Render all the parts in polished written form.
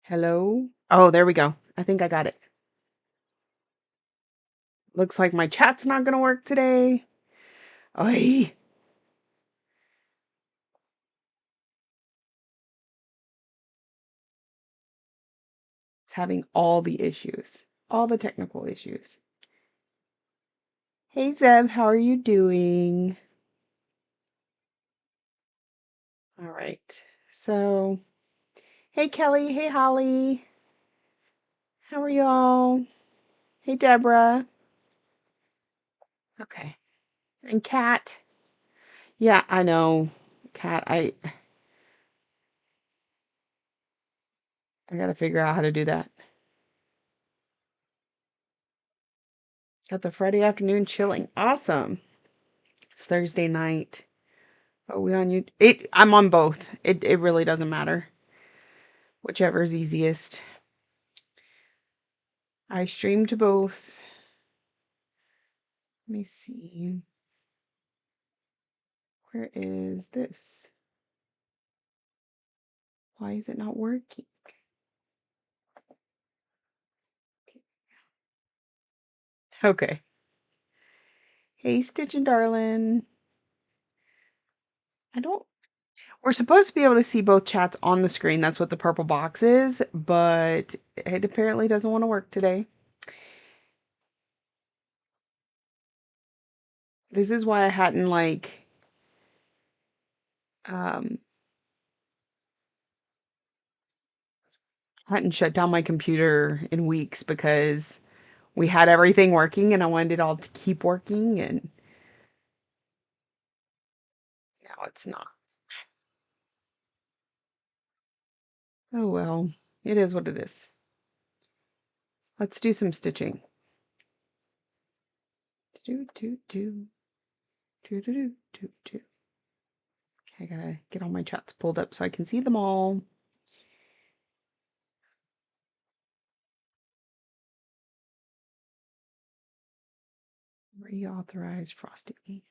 Hello? Oh, there we go. I think I got it. Looks like my chat's not gonna work today. Oy. It's having all the issues, all the technical issues. Hey Zeb, how are you doing? All right. So, hey Kelly, hey Holly. How are y'all? Hey Deborah. Okay. And Kat. Yeah, I know. Kat, I gotta figure out how to do that. Got the Friday afternoon chilling. Awesome. It's Thursday night. Are we on you? I'm on both. It really doesn't matter. Whichever's easiest. I stream to both. Let me see. Where is this? Why is it not working? Okay. Hey, Stitch and Darlin. I don't. We're supposed to be able to see both chats on the screen. That's what the purple box is, but it apparently doesn't want to work today. This is why I hadn't um hadn't shut down my computer in weeks because we had everything working and I wanted it all to keep working, and now it's not. Oh well, it is what it is. Let's do some stitching. Do do do do do do do do. Okay, I gotta get all my chats pulled up so I can see them all. Reauthorize Frosty.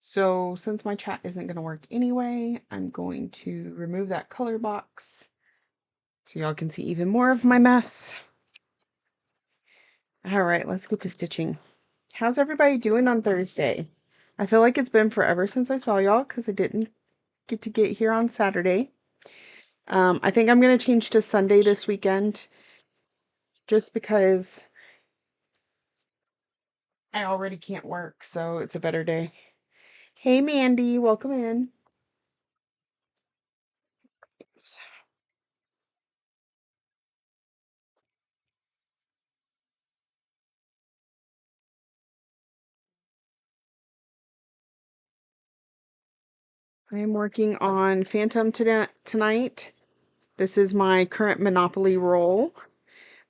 So since my chat isn't gonna work anyway, I'm going to remove that color box so y'all can see even more of my mess. All right, let's get to stitching. How's everybody doing on Thursday? I feel like it's been forever since I saw y'all because I didn't get here on Saturday. I think I'm gonna change to Sunday this weekend just because I already can't work, so it's a better day. Hey Mandy, welcome in. I am working on Phantom tonight. This is my current Monopoly role.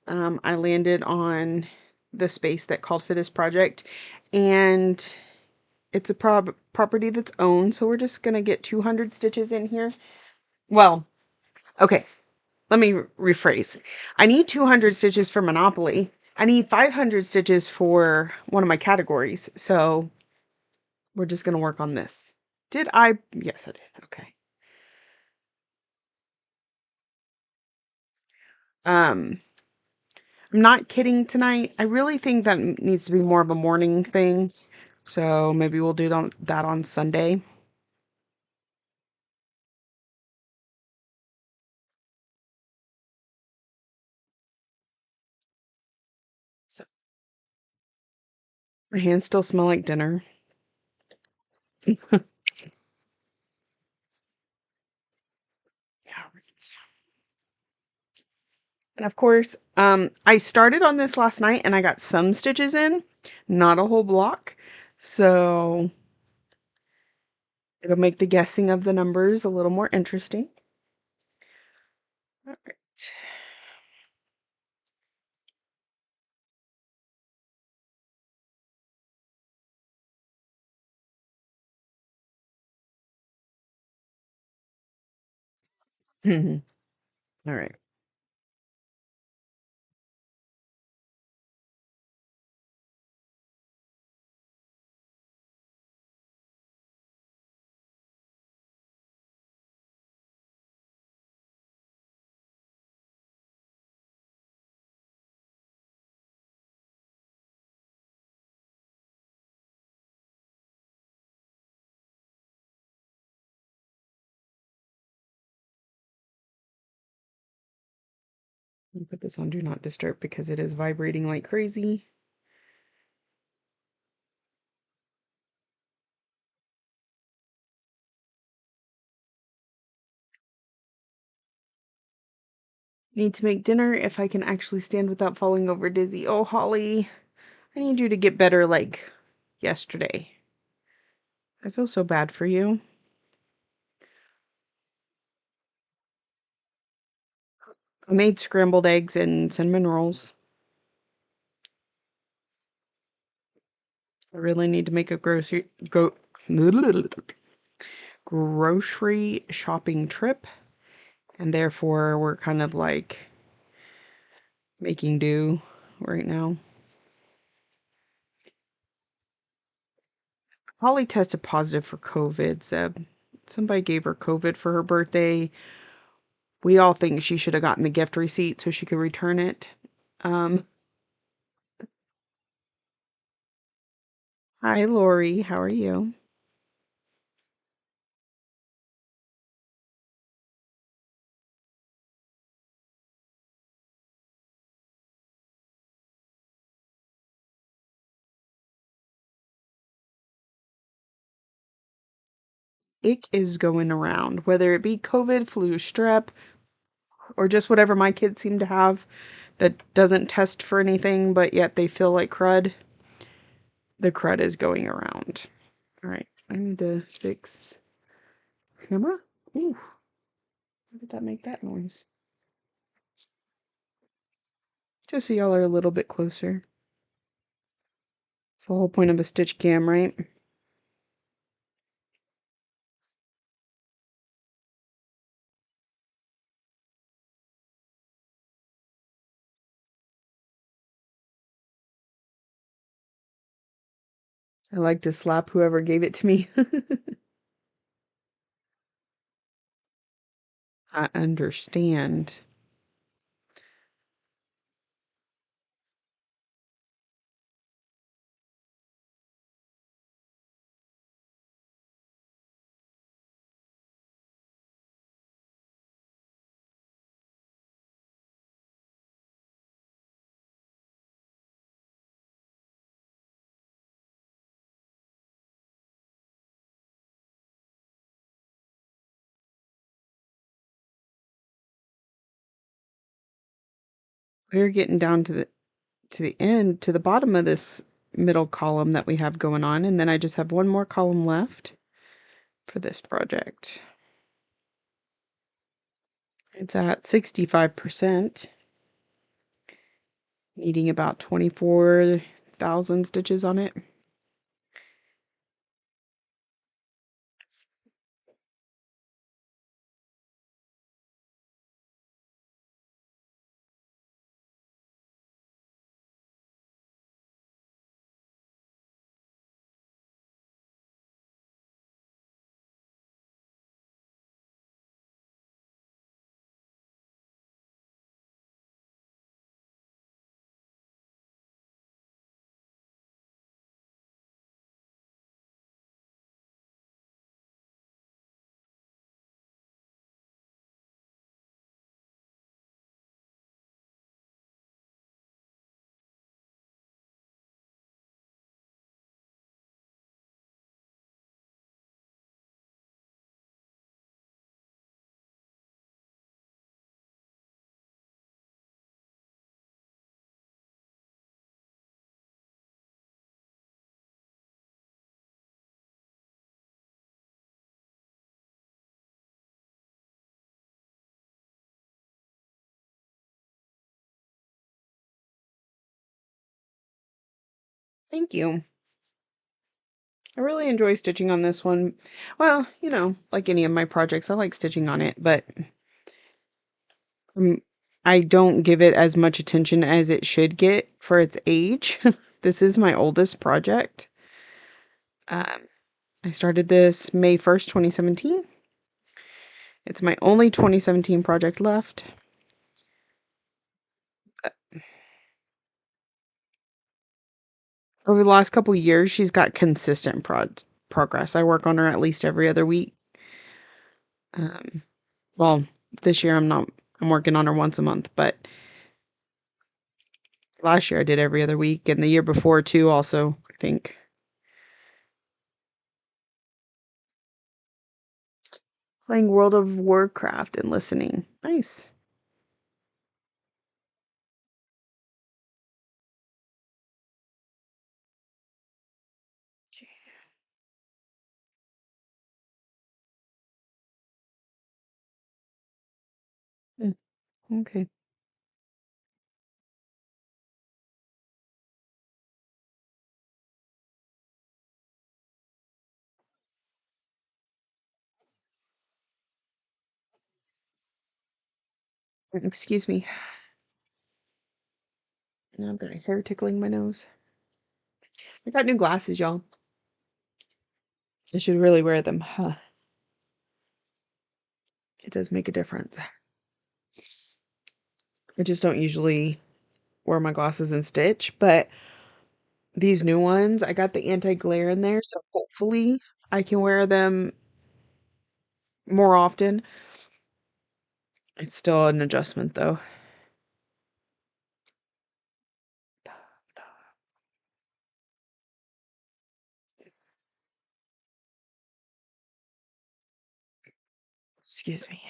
I landed on the space that called for this project, and it's a property that's owned, so we're just gonna get 200 stitches in here. Well, okay, let me rephrase. I need 200 stitches for Monopoly. I need 500 stitches for one of my categories, so we're just gonna work on this. Did I? Yes, I did. Okay. Um, I'm not kidding tonight. I really think that needs to be more of a morning thing. So maybe we'll do that on Sunday. So my hands still smell like dinner. Yeah. And of course, I started on this last night and I got some stitches in, not a whole block. So it'll make the guessing of the numbers a little more interesting. All right. All right. I'll put this on Do Not Disturb because it is vibrating like crazy. Need to make dinner if I can actually stand without falling over dizzy. Oh, Holly, I need you to get better like yesterday. I feel so bad for you. I made scrambled eggs and cinnamon rolls. I really need to make a grocery shopping trip, and therefore we're kind of like making do right now. Holly tested positive for COVID. So somebody gave her COVID for her birthday. We all think she should have gotten the gift receipt so she could return it. Um, Hi, Lori. How are you? Ick is going around, whether it be COVID, flu, strep, or just whatever my kids seem to have that doesn't test for anything, but yet they feel like crud. The crud is going around. All right, I need to fix camera. Ooh, how did that make that noise? Just so y'all are a little bit closer. It's the whole point of a stitch cam, right? I like to slap whoever gave it to me. I understand. We're getting down to the end, to the bottom of this middle column that we have going on, and then I just have one more column left for this project. It's at 65%, needing about 24,000 stitches on it. Thank you. I really enjoy stitching on this one. Well, like any of my projects, I like stitching on it, but um, I don't give it as much attention as it should get for its age. This is my oldest project. Um, I started this May 1st, 2017. It's my only 2017 project left. Over the last couple years, she's got consistent progress. I work on her at least every other week. Um, well, this year I'm not. I'm working on her once a month, but last year I did every other week, and the year before too. Also, I think playing World of Warcraft and listening. Nice. Mm, okay. Excuse me. Now I've got a hair tickling my nose. I got new glasses, y'all. I should really wear them. Huh. It does make a difference. I just don't usually wear my glasses and stitch, but these new ones, I got the anti-glare in there, so hopefully I can wear them more often. It's still an adjustment though. Excuse me.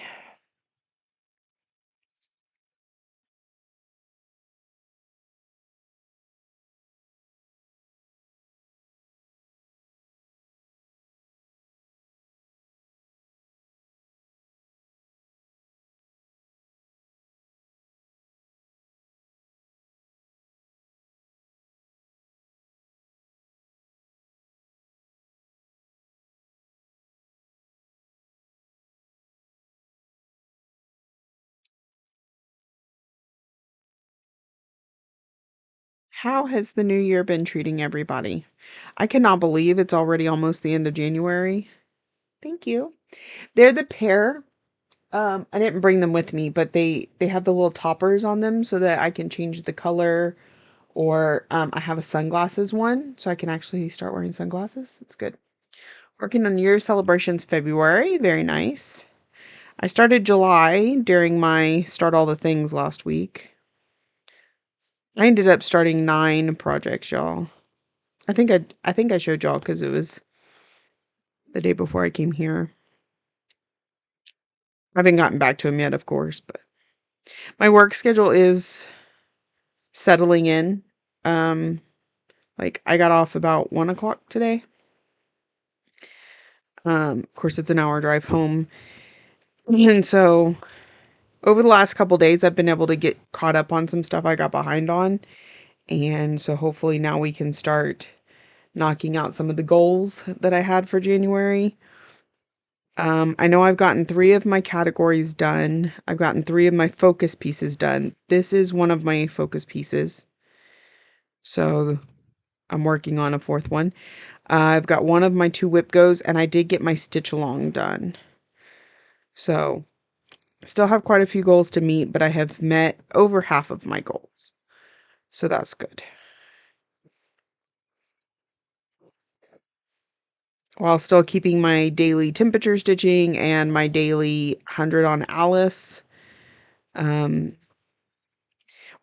How has the new year been treating everybody? I cannot believe it's already almost the end of January. Thank you. They're the pair. I didn't bring them with me, but they have the little toppers on them so that I can change the color, or I have a sunglasses one so I can actually start wearing sunglasses. It's good. Working on Year celebrations February. Very nice. I started July during my start all the things last week. I ended up starting 9 projects, y'all. I think I showed y'all because it was the day before I came here. I haven't gotten back to him yet, of course, but my work schedule is settling in. Um, like I got off about 1 o'clock today. Of course, it's an hour drive home, and so over the last couple days, I've been able to get caught up on some stuff I got behind on, and so hopefully now we can start knocking out some of the goals that I had for January. I know I've gotten 3 of my categories done. I've gotten 3 of my focus pieces done. This is one of my focus pieces. So I'm working on a 4th one. I've got one of my 2 whip goes, and I did get my stitch along done. So still have quite a few goals to meet, but I have met over half of my goals. So that's good. While still keeping my daily temperature stitching and my daily 100 on Alice. Um,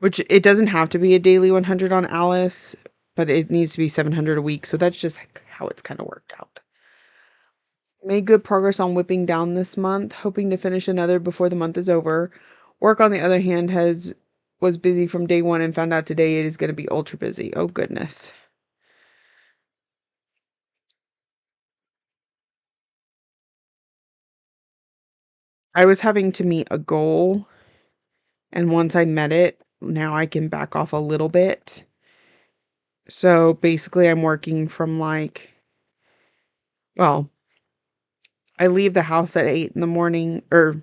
which it doesn't have to be a daily 100 on Alice, but it needs to be 700 a week. So that's just how it's kind of worked out. Made good progress on whipping down this month, hoping to finish another before the month is over. Work, on the other hand, was busy from day one and found out today it is going to be ultra busy. Oh goodness. I was having to meet a goal, and once I met it, now I can back off a little bit. So basically, I'm working from like, well, I leave the house at 8 in the morning or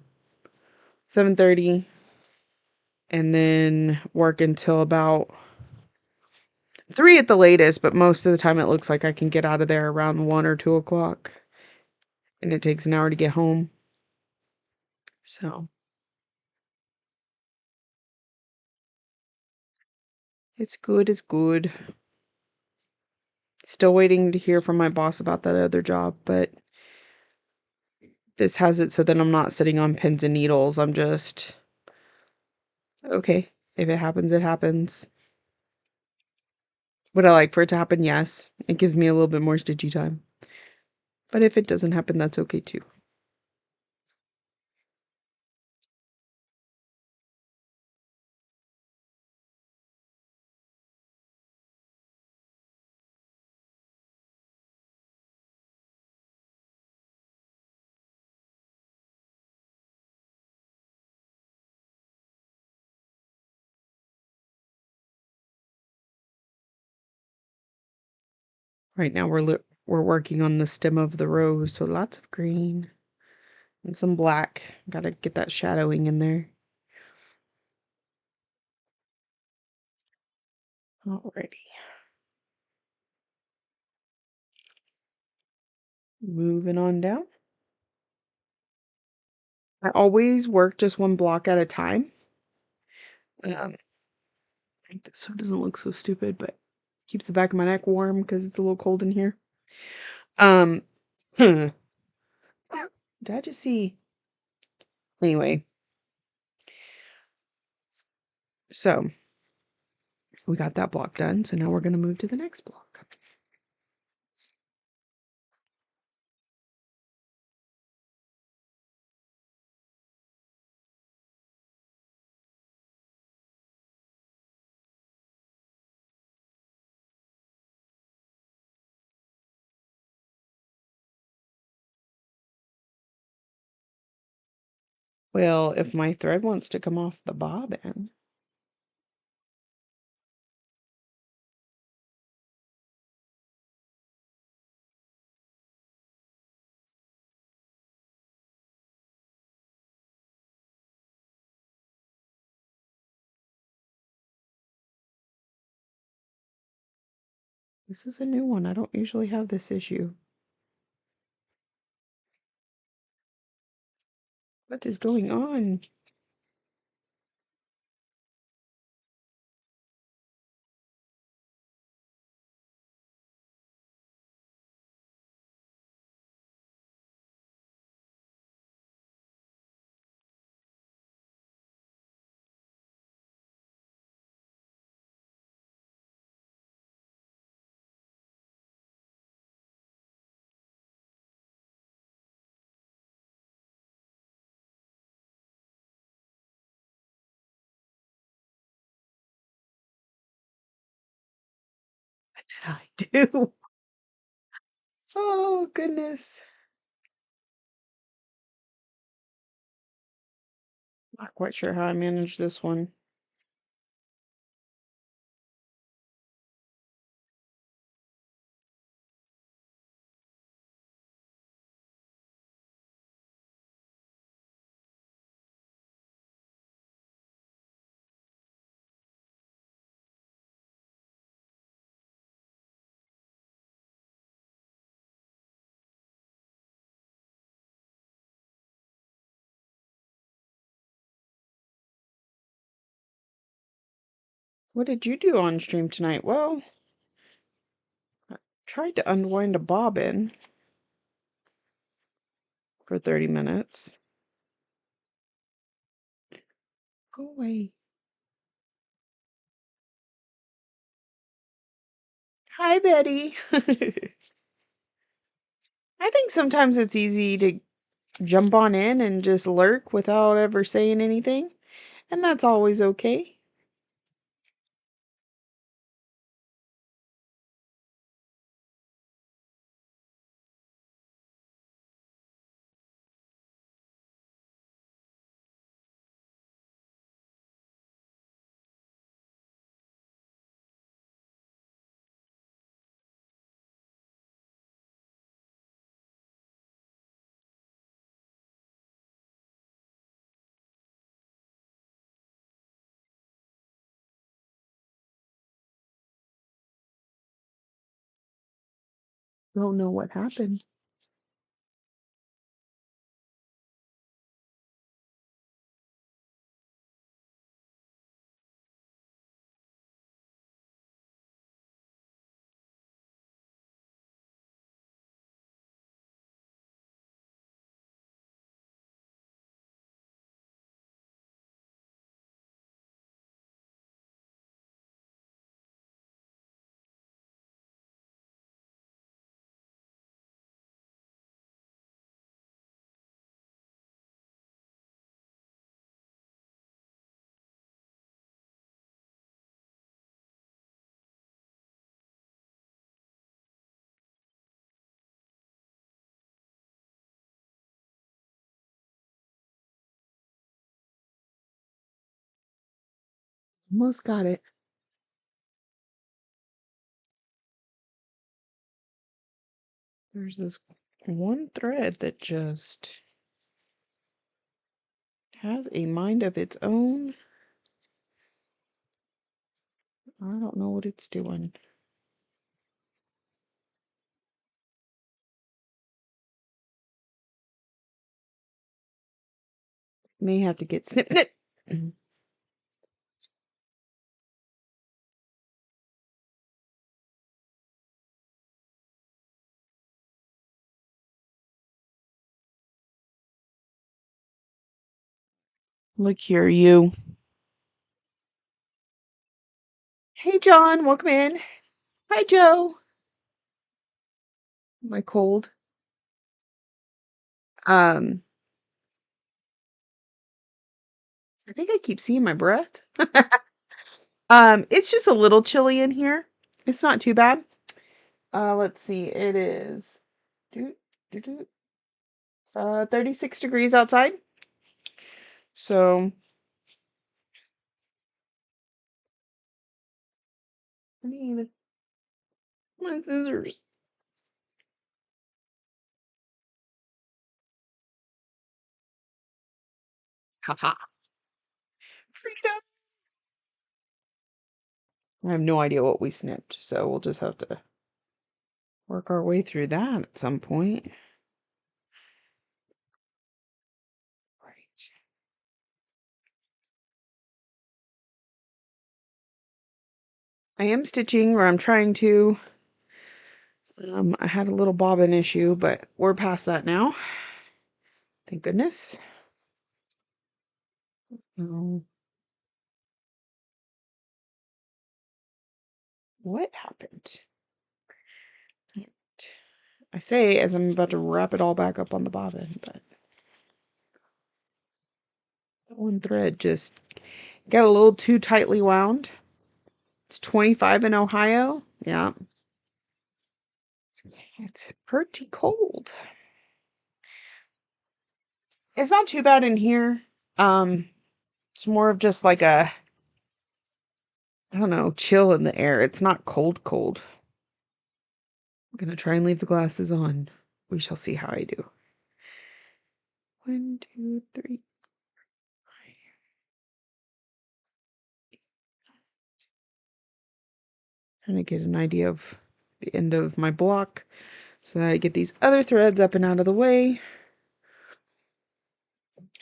7:30 and then work until about 3 at the latest, but most of the time it looks like I can get out of there around 1 or 2 o'clock, and it takes an hour to get home. So it's good, it's good. Still waiting to hear from my boss about that other job, but this has it so that I'm not sitting on pins and needles. I'm just, okay, if it happens, it happens. Would I like for it to happen? Yes. It gives me a little bit more stitchy time. But if it doesn't happen, that's okay too. Right now we're working on the stem of the rose, so lots of green and some black. Gotta get that shadowing in there. Alrighty. Moving on down. I always work just one block at a time. So it doesn't look so stupid, but keeps the back of my neck warm because it's a little cold in here. Um, did I just see? Anyway, so we got that block done. So now we're gonna move to the next block. Well, if my thread wants to come off the bobbin, this is a new one. I don't usually have this issue. What is going on? What did I do? Oh, goodness. Not quite sure how I managed this one. What did you do on stream tonight? Well, I tried to unwind a bobbin for 30 minutes. Go away. Hi, Betty. I think sometimes it's easy to jump on in and just lurk without ever saying anything, and that's always okay. don't know what happened. Almost got it. There's this one thread that just has a mind of its own. I don't know what it's doing. May have to get snip. Look here, you. Hey, John, welcome in. Hi, Joe. Am I cold? Um, I think I keep seeing my breath. It's just a little chilly in here. It's not too bad. Let's see. It is doo, doo, doo, 36 degrees outside. So I need my scissors. Haha. Freedom. I have no idea what we snipped, so we'll just have to work our way through that at some point. Right. I am stitching where I'm trying to. I had a little bobbin issue, but we're past that now. Thank goodness. Oh, what happened? I say as I'm about to wrap it all back up on the bobbin, but that one thread just got a little too tightly wound. It's 25 in Ohio. Yeah. It's pretty cold. It's not too bad in here. It's more of just like a, I don't know, chill in the air. It's not cold, cold. I'm gonna try and leave the glasses on. We shall see how I do. 1, 2, 3. Trying to get an idea of the end of my block so that I get these other threads up and out of the way.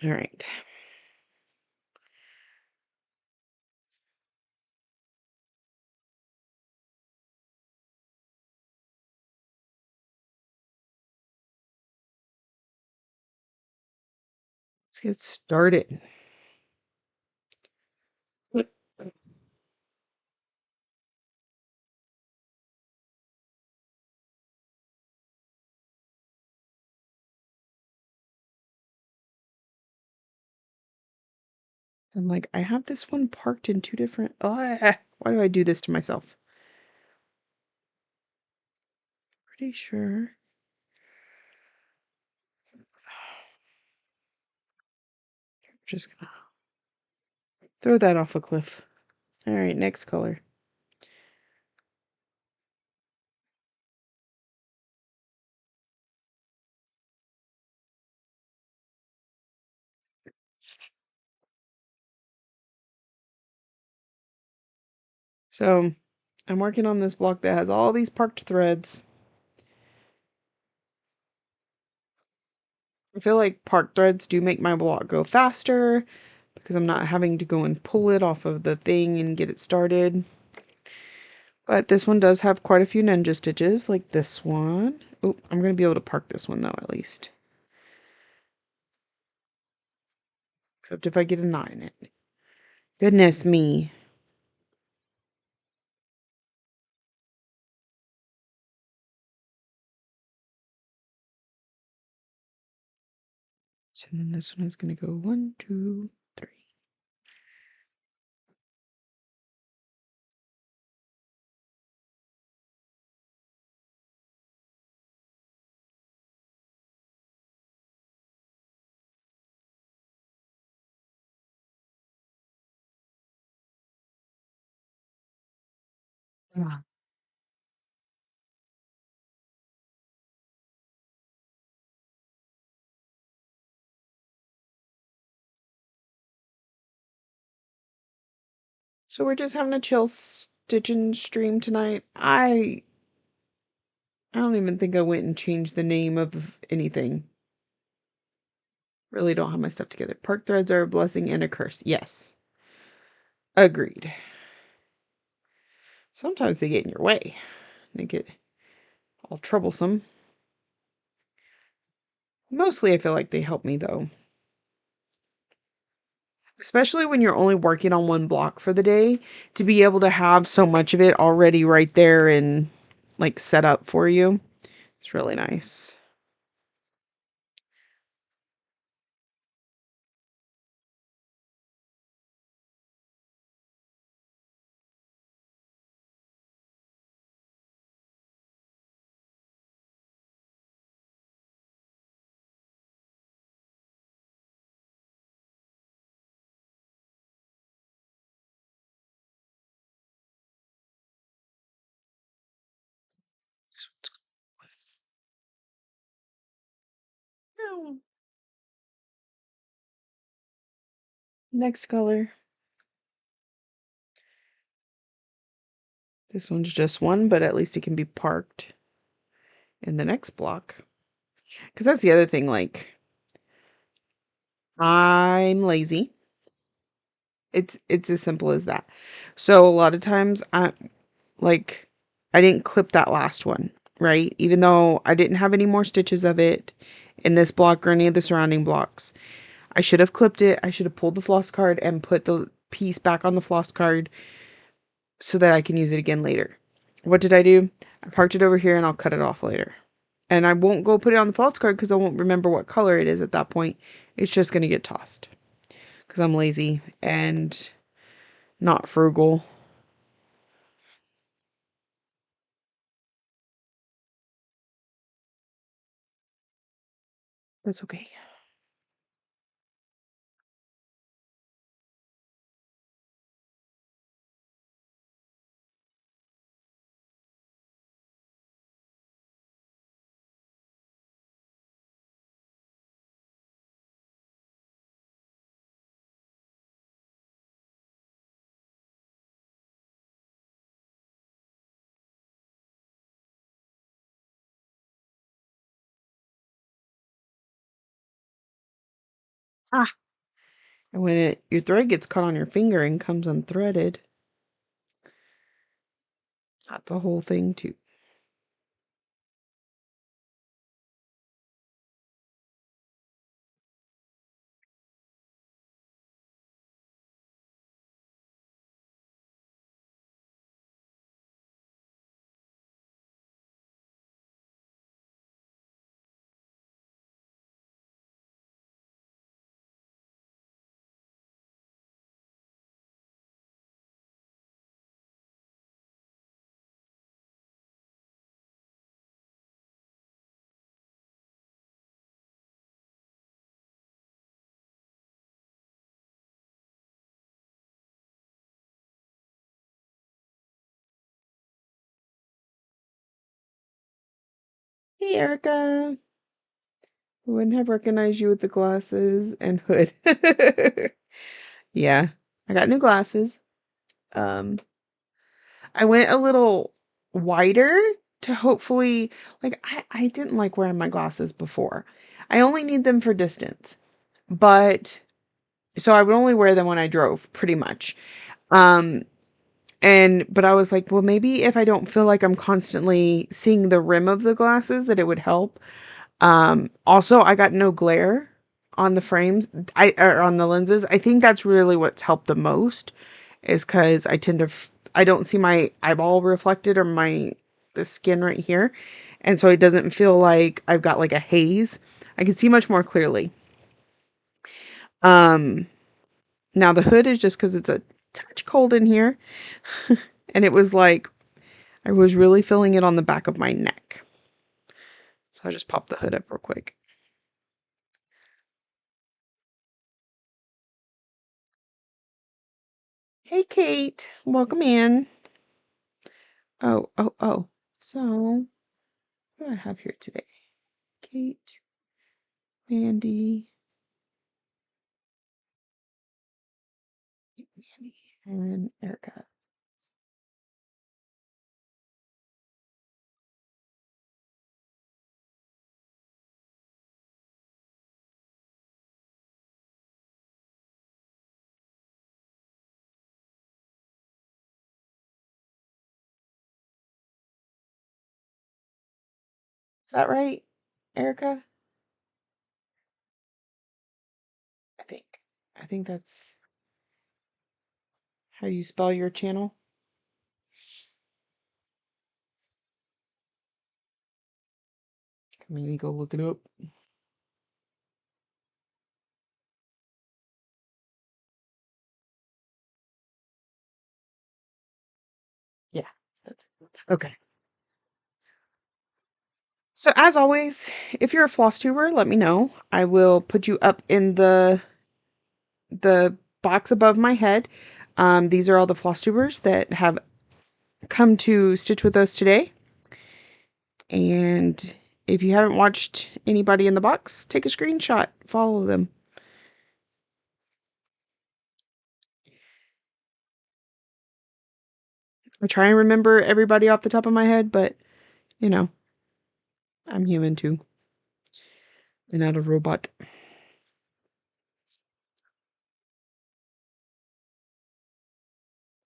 All right. Let's get started. And like, I have this one parked in two different. Why do I do this to myself? Pretty sure. Just gonna throw that off a cliff. All right, next color. So I'm working on this block that has all these parked threads. I feel like park threads do make my block go faster because I'm not having to go and pull it off of the thing and get it started. But this one does have quite a few ninja stitches, like this one. Oh, I'm going to be able to park this one though, at least. Except if I get a knot in it. Goodness me. So then this one is going to go 1, 2, 3. Yeah. So we're just having a chill stitching stream tonight. I don't even think I went and changed the name of anything. Really don't have my stuff together. Park threads are a blessing and a curse. Yes. Agreed. Sometimes they get in your way. They get all troublesome. Mostly I feel like they help me though. Especially when you're only working on one block for the day, to be able to have so much of it already right there and like set up for you. It's really nice. Oh, next color. This one's just one, but at least it can be parked in the next block. Because that's the other thing, like, I'm lazy. It's as simple as that. So a lot of times like I didn't clip that last one, right? Even though I didn't have any more stitches of it in this block or any of the surrounding blocks. I should have clipped it. I should have pulled the floss card and put the piece back on the floss card so that I can use it again later. What did I do? I parked it over here and I'll cut it off later. And I won't go put it on the floss card because I won't remember what color it is at that point. It's just going to get tossed because I'm lazy and not frugal. That's okay. Ah, and when your thread gets caught on your finger and comes unthreaded, that's a whole thing too. Hey, Erica. I wouldn't have recognized you with the glasses and hood. Yeah, I got new glasses. Um, I went a little wider to hopefully, like, I didn't like wearing my glasses before. I only need them for distance, but so I would only wear them when I drove, pretty much. Um, but I was like, well, maybe if I don't feel like I'm constantly seeing the rim of the glasses, that it would help. Also, I got no glare on the frames, or on the lenses. I think that's really what's helped the most, is because I tend to, I don't see my eyeball reflected, or the skin right here. And so it doesn't feel like I've got like a haze. I can see much more clearly. Um, Now the hood is just because it's a touch cold in here. And it was like, I was really feeling it on the back of my neck. So I just popped the hood up real quick. Hey, Kate, welcome in. Oh, oh, oh. So, what do I have here today? Kate, Mandy, and Erica. Is that right, Erica? I think. I think that's how you spell your channel. Maybe go look it up. Yeah, that's it. Okay. So as always, if you're a floss tuber, let me know. I will put you up in the box above my head. These are all the floss tubers that have come to stitch with us today. And if you haven't watched anybody in the box, take a screenshot, follow them. I try and remember everybody off the top of my head, but you know, I'm human too. I'm not a robot.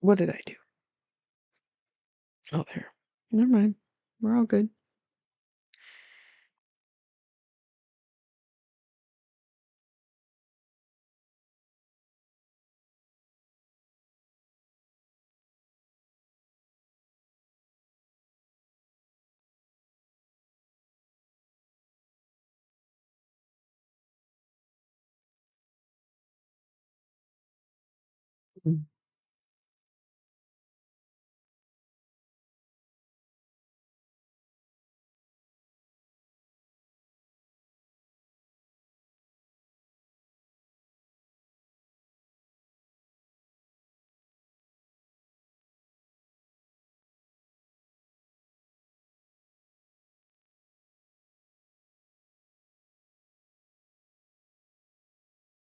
What did I do? Oh, there. Never mind. We're all good. Mm.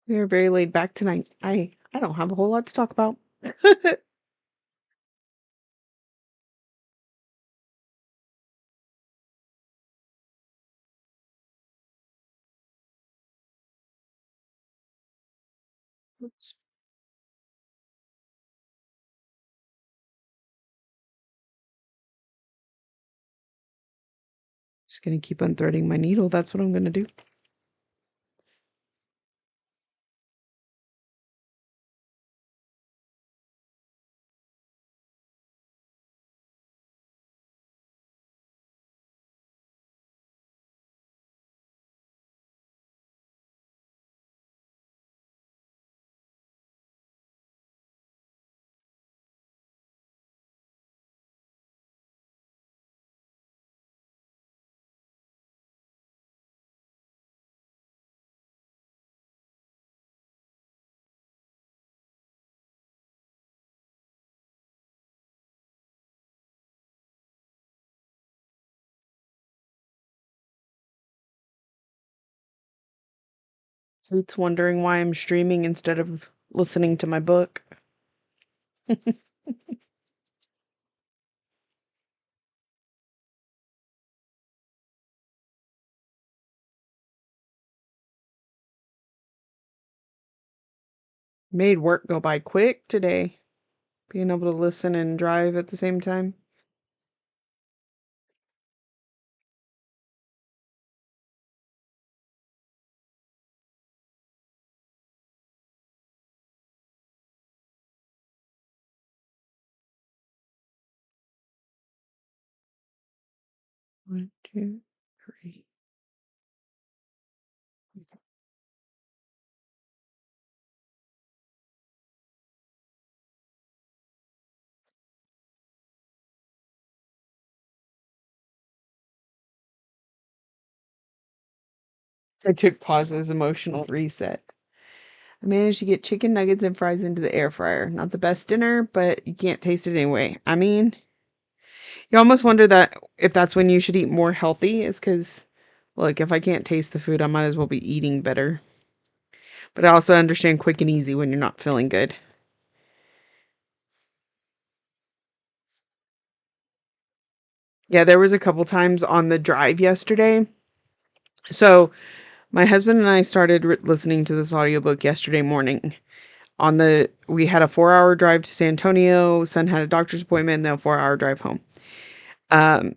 We are very laid back tonight. I don't have a whole lot to talk about. Oops. Just gonna keep unthreading my needle. That's what I'm gonna do. Kate's wondering why I'm streaming instead of listening to my book. Made work go by quick today, being able to listen and drive at the same time. One, two, three. I took pauses, emotional reset. I managed to get chicken nuggets and fries into the air fryer. Not the best dinner, but you can't taste it anyway. I mean, you almost wonder that if that's when you should eat more healthy, is because, look, if I can't taste the food, I might as well be eating better. But I also understand quick and easy when you're not feeling good. Yeah, there was a couple times on the drive yesterday. So my husband and I started listening to this audiobook yesterday morning. We had a 4-hour drive to San Antonio. Son had a doctor's appointment, then a 4-hour drive home. Um,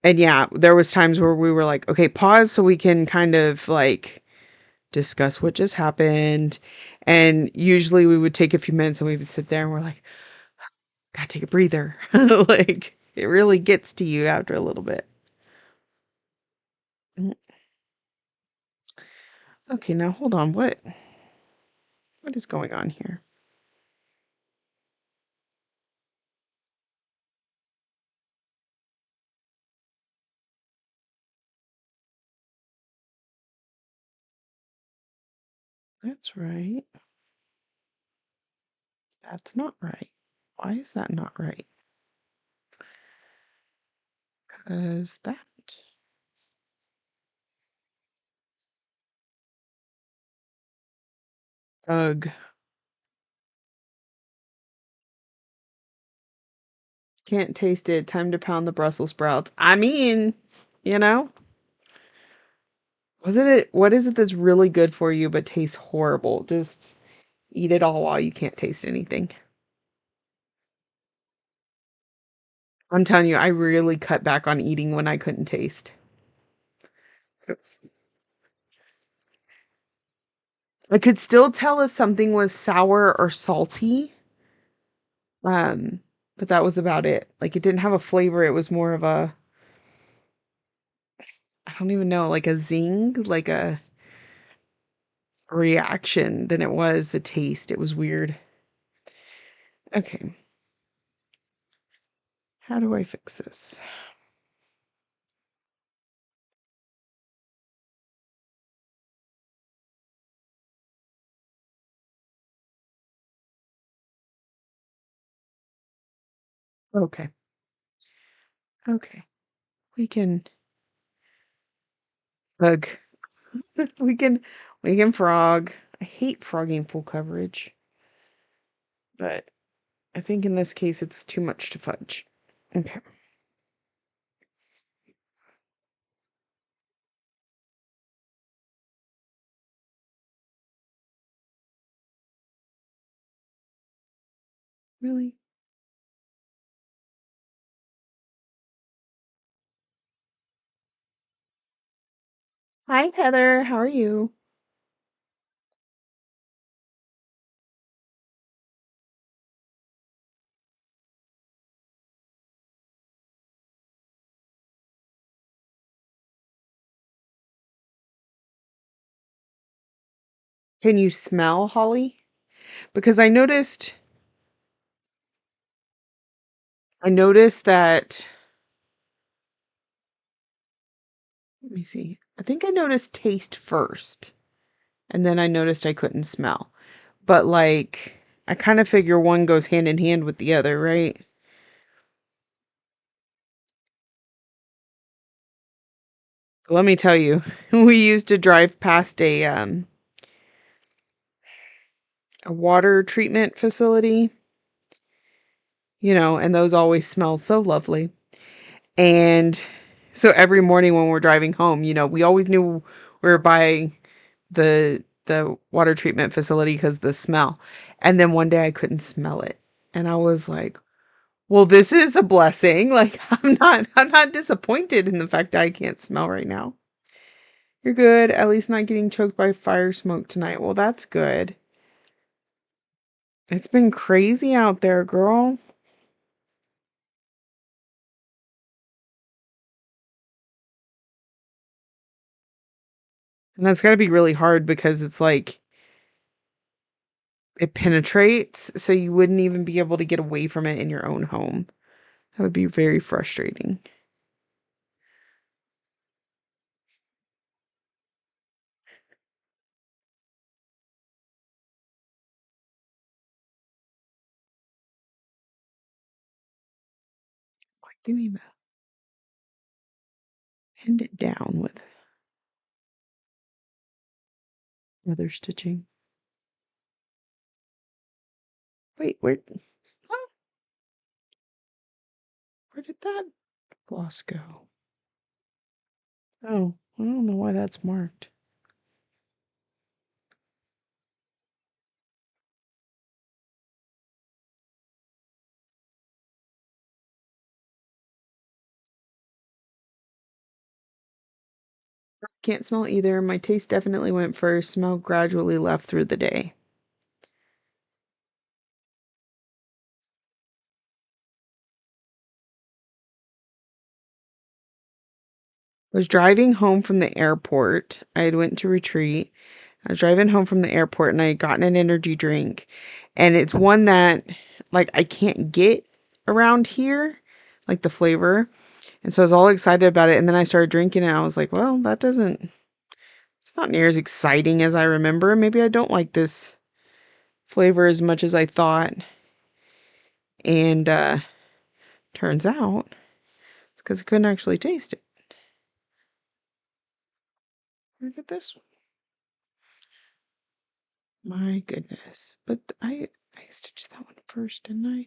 and yeah, there was times where we were like, okay, pause so we can kind of like discuss what just happened. And usually we would take a few minutes and we would sit there and we're like, gotta take a breather. Like it really gets to you after a little bit. Mm. Okay, now hold on. What is going on here? That's right. That's not right. Why is that not right? Because that. Ugh. Can't taste it. Time to pound the Brussels sprouts. I mean, you know, what is it that's really good for you but tastes horrible? Just eat it all while you can't taste anything. I'm telling you, I really cut back on eating when I couldn't taste. I could still tell if something was sour or salty. Um, but that was about it. Like it didn't have a flavor. It was more of a, I don't even know, like a zing, like a reaction than it was a taste. It was weird. Okay. How do I fix this? Okay. Okay. We can bug. we can we can frog. I hate frogging full coverage, but I think in this case it's too much to fudge. Okay. Really? Hi Heather, how are you? Can you smell holly? Because I noticed that let me see. I think I noticed taste first, and then I noticed I couldn't smell. But like I kind of figure one goes hand in hand with the other, right? Let me tell you, we used to drive past a water treatment facility, and those always smell so lovely. And so every morning when we're driving home, we always knew we were by the the water treatment facility because the smell. And then one day I couldn't smell it. And I was like, well, this is a blessing. Like I'm not disappointed in the fact that I can't smell right now. You're good. At least not getting choked by fire smoke tonight. Well, that's good. It's been crazy out there, girl. And that's got to be really hard because it's like it penetrates, so you wouldn't even be able to get away from it in your own home. That would be very frustrating. Like, give me the pinned it down with leather stitching. Wait, huh? Where did that gloss go? Oh, I don't know why that's marked. Can't smell either. My taste definitely went first. Smell gradually left through the day. Was driving home from the airport. I had went to retreat. I was driving home from the airport and I had gotten an energy drink. And it's one that like I can't get around here, like the flavor. And so I was all excited about it. And then I started drinking it. And I was like, well, it's not near as exciting as I remember. Maybe I don't like this flavor as much as I thought. And turns out it's because I couldn't actually taste it. Look at this. My goodness. But I stitched that one first, didn't I?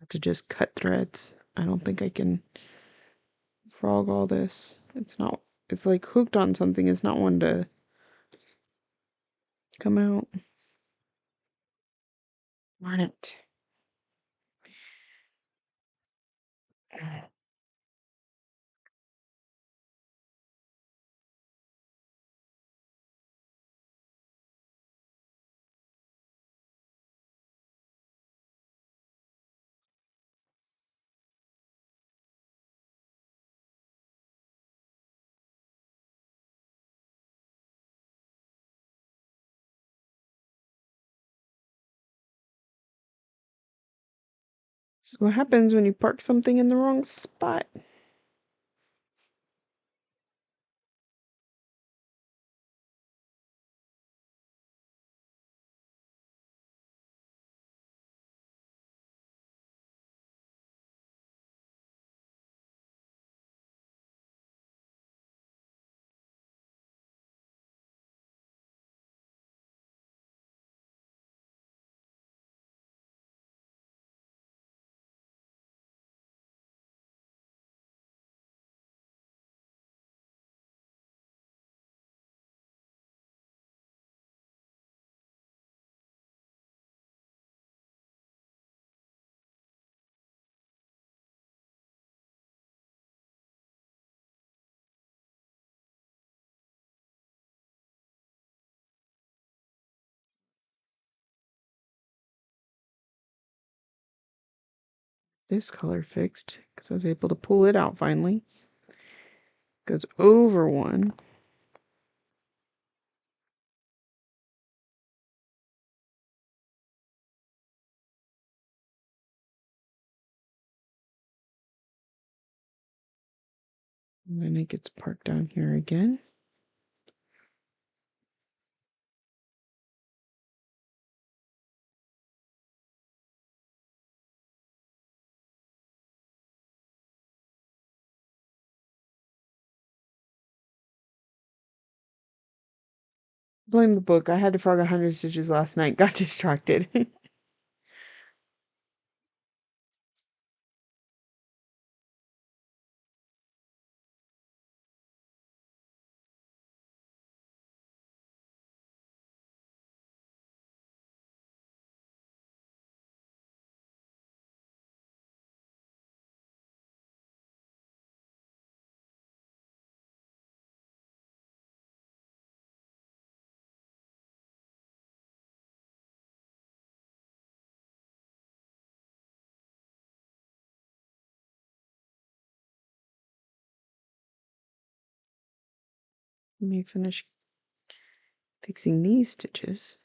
Have to just cut threads. I don't think I can frog all this. It's like hooked on something. It's not one to come out. Darn it. So what happens when you park something in the wrong spot? This color fixed because I was able to pull it out finally. Goes over one. And then it gets parked down here again. Blame the book. I had to frog 100 stitches last night. Got distracted. Let me finish fixing these stitches.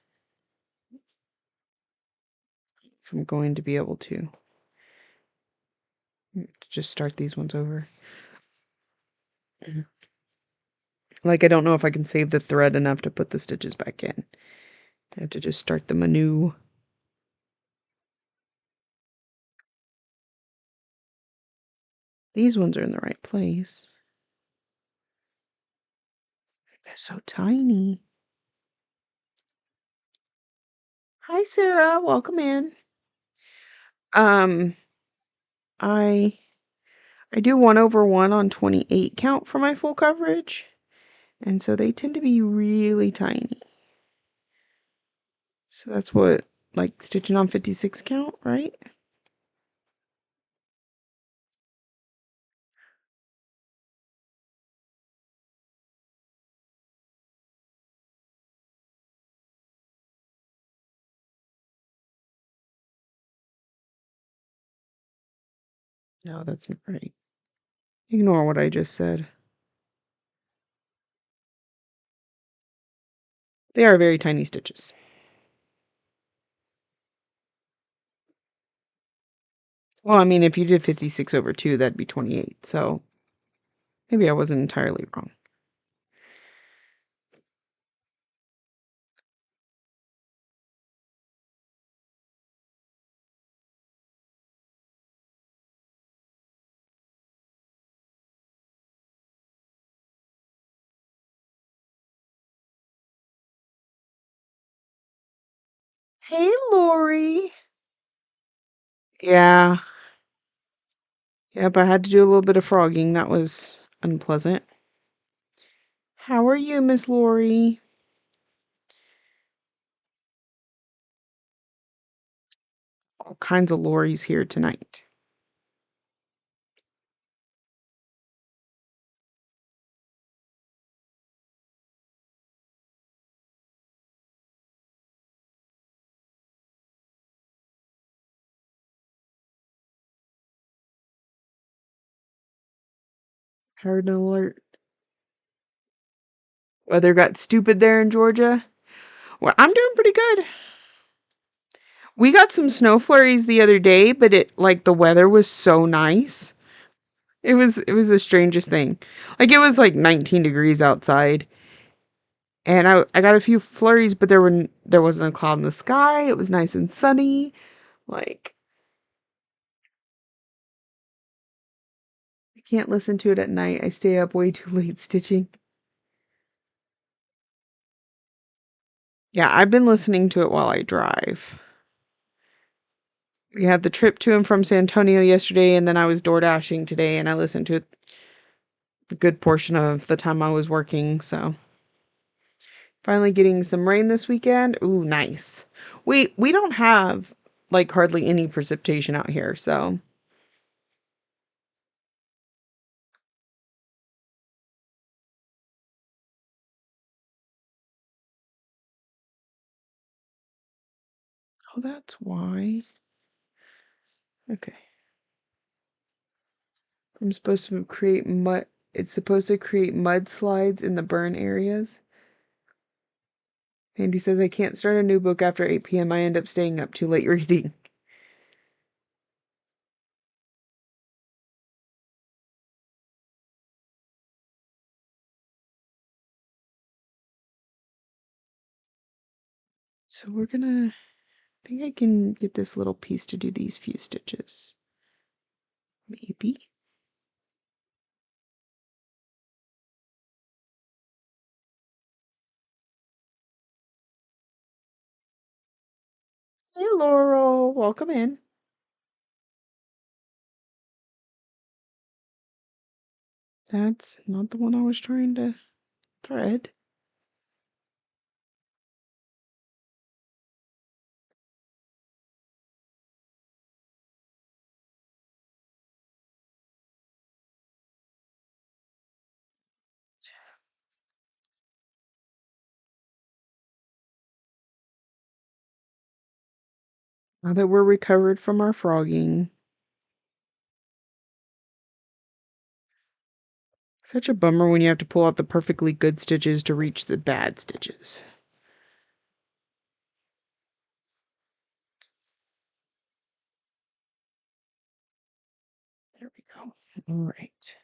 If I'm going to be able to just start these ones over. Like, I don't know if I can save the thread enough to put the stitches back in. I have to just start them anew. These ones are in the right place. They're so tiny. Hi, Sarah. Welcome in. Um, I do 1/1 on 28 count for my full coverage, and so they tend to be really tiny. So that's what, like, stitching on 56 count, right? No, that's not right. Ignore what I just said. They are very tiny stitches. Well, I mean, if you did 56/2, that'd be 28, so maybe I wasn't entirely wrong. Hey, Lori. Yeah. Yep, I had to do a little bit of frogging. That was unpleasant. How are you, Miss Lori? All kinds of Loris here tonight. Heard an alert. Weather got stupid there in Georgia. Well, I'm doing pretty good. We got some snow flurries the other day, but the weather was so nice. It was the strangest thing. Like, it was like 19 degrees outside. And I got a few flurries, but there wasn't a cloud in the sky. It was nice and sunny. Like, I can't listen to it at night. I stay up way too late stitching. Yeah, I've been listening to it while I drive. We had the trip to and from San Antonio yesterday, and then I was door dashing today, and I listened to it a good portion of the time I was working, so finally getting some rain this weekend. Ooh, nice. We don't have like hardly any precipitation out here, so oh, that's why. Okay. I'm supposed to create mud. It's supposed to create mudslides in the burn areas. Andy says I can't start a new book after 8 p.m. I end up staying up too late reading. So we're gonna, I think I can get this little piece to do these few stitches. Maybe. Hey, Laurel, welcome in. That's not the one I was trying to thread. Now that we're recovered from our frogging. Such a bummer when you have to pull out the perfectly good stitches to reach the bad stitches. There we go. All right.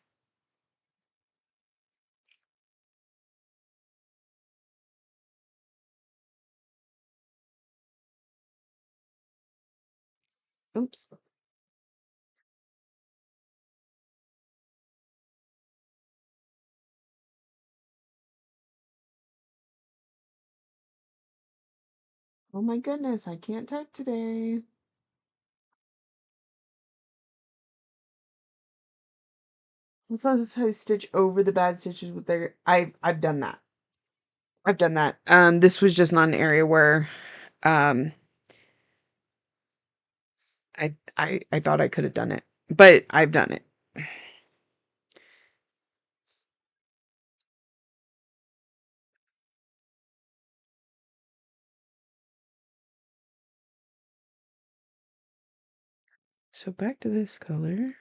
Oops. Oh my goodness, I can't type today. Sometimes I stitch over the bad stitches with their I've done that. I've done that. This was just not an area where um I thought I could have done it. But I've done it. So back to this color.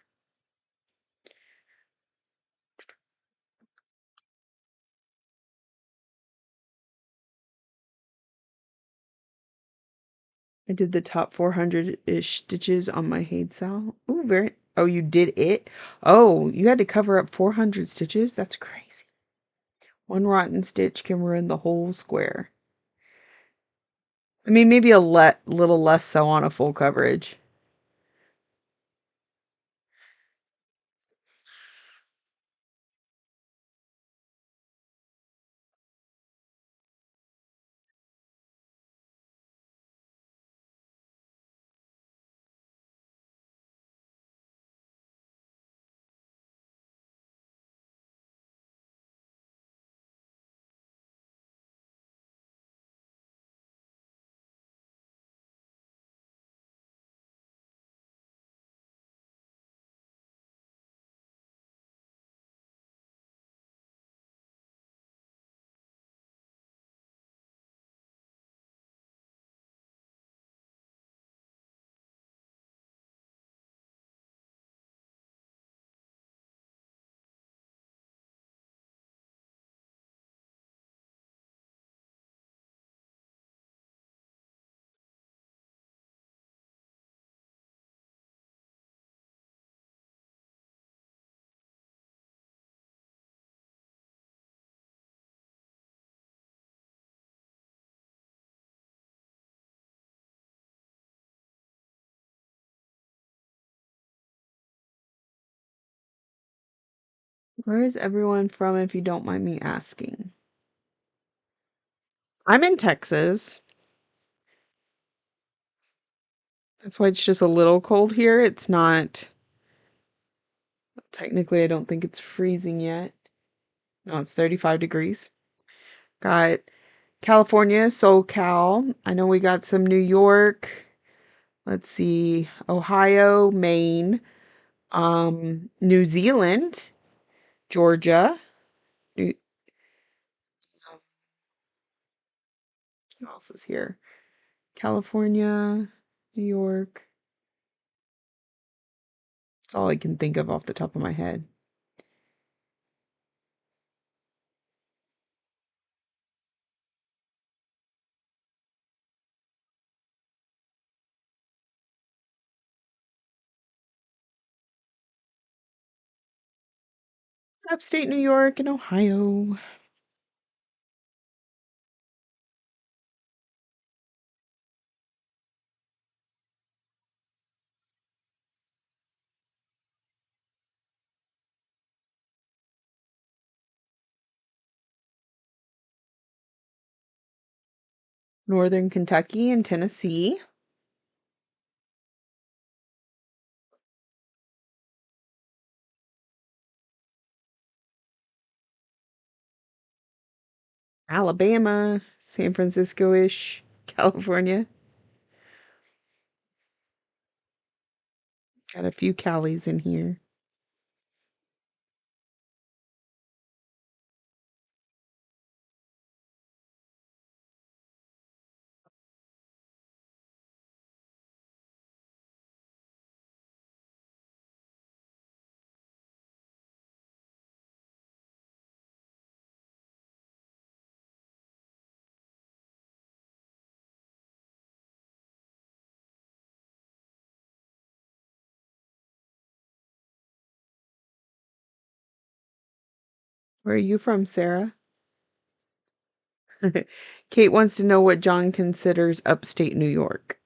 I did the top 400-ish stitches on my Haidsaw. Ooh, very. Oh, you did it? Oh, you had to cover up 400 stitches? That's crazy. One rotten stitch can ruin the whole square. I mean, maybe a little less so on a full coverage. Where is everyone from, if you don't mind me asking? I'm in Texas. That's why it's just a little cold here. It's not, technically, I don't think it's freezing yet. No, it's 35 degrees. Got California, SoCal. I know we got some New York. Let's see, Ohio, Maine, New Zealand, Georgia. New, who else is here? California, New York. That's all I can think of off the top of my head. Upstate New York and Ohio. Northern Kentucky and Tennessee. Alabama, San Francisco-ish, California. Got a few Callies in here. Where are you from, Sarah? Kate wants to know what John considers upstate New York.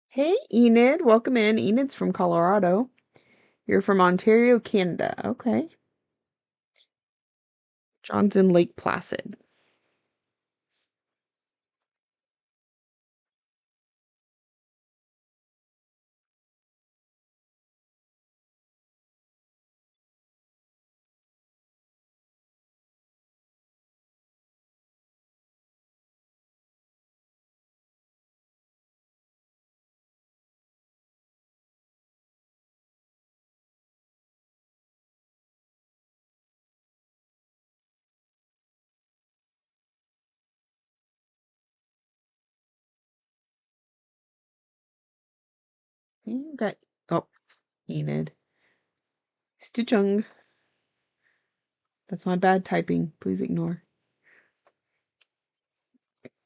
Hey, Enid, welcome in. Enid's from Colorado. You're from Ontario, Canada. Okay. John's in Lake Placid. Got oh, Enid. Stitchung. That's my bad typing. Please ignore.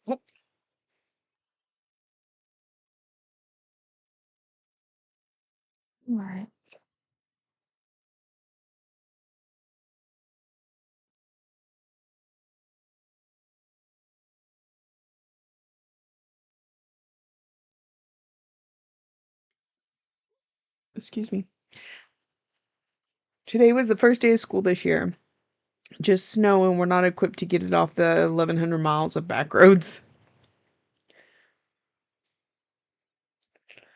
Oh, all right. Excuse me. Today was the first day of school this year. Just snow, and we're not equipped to get it off the 1,100 miles of back roads.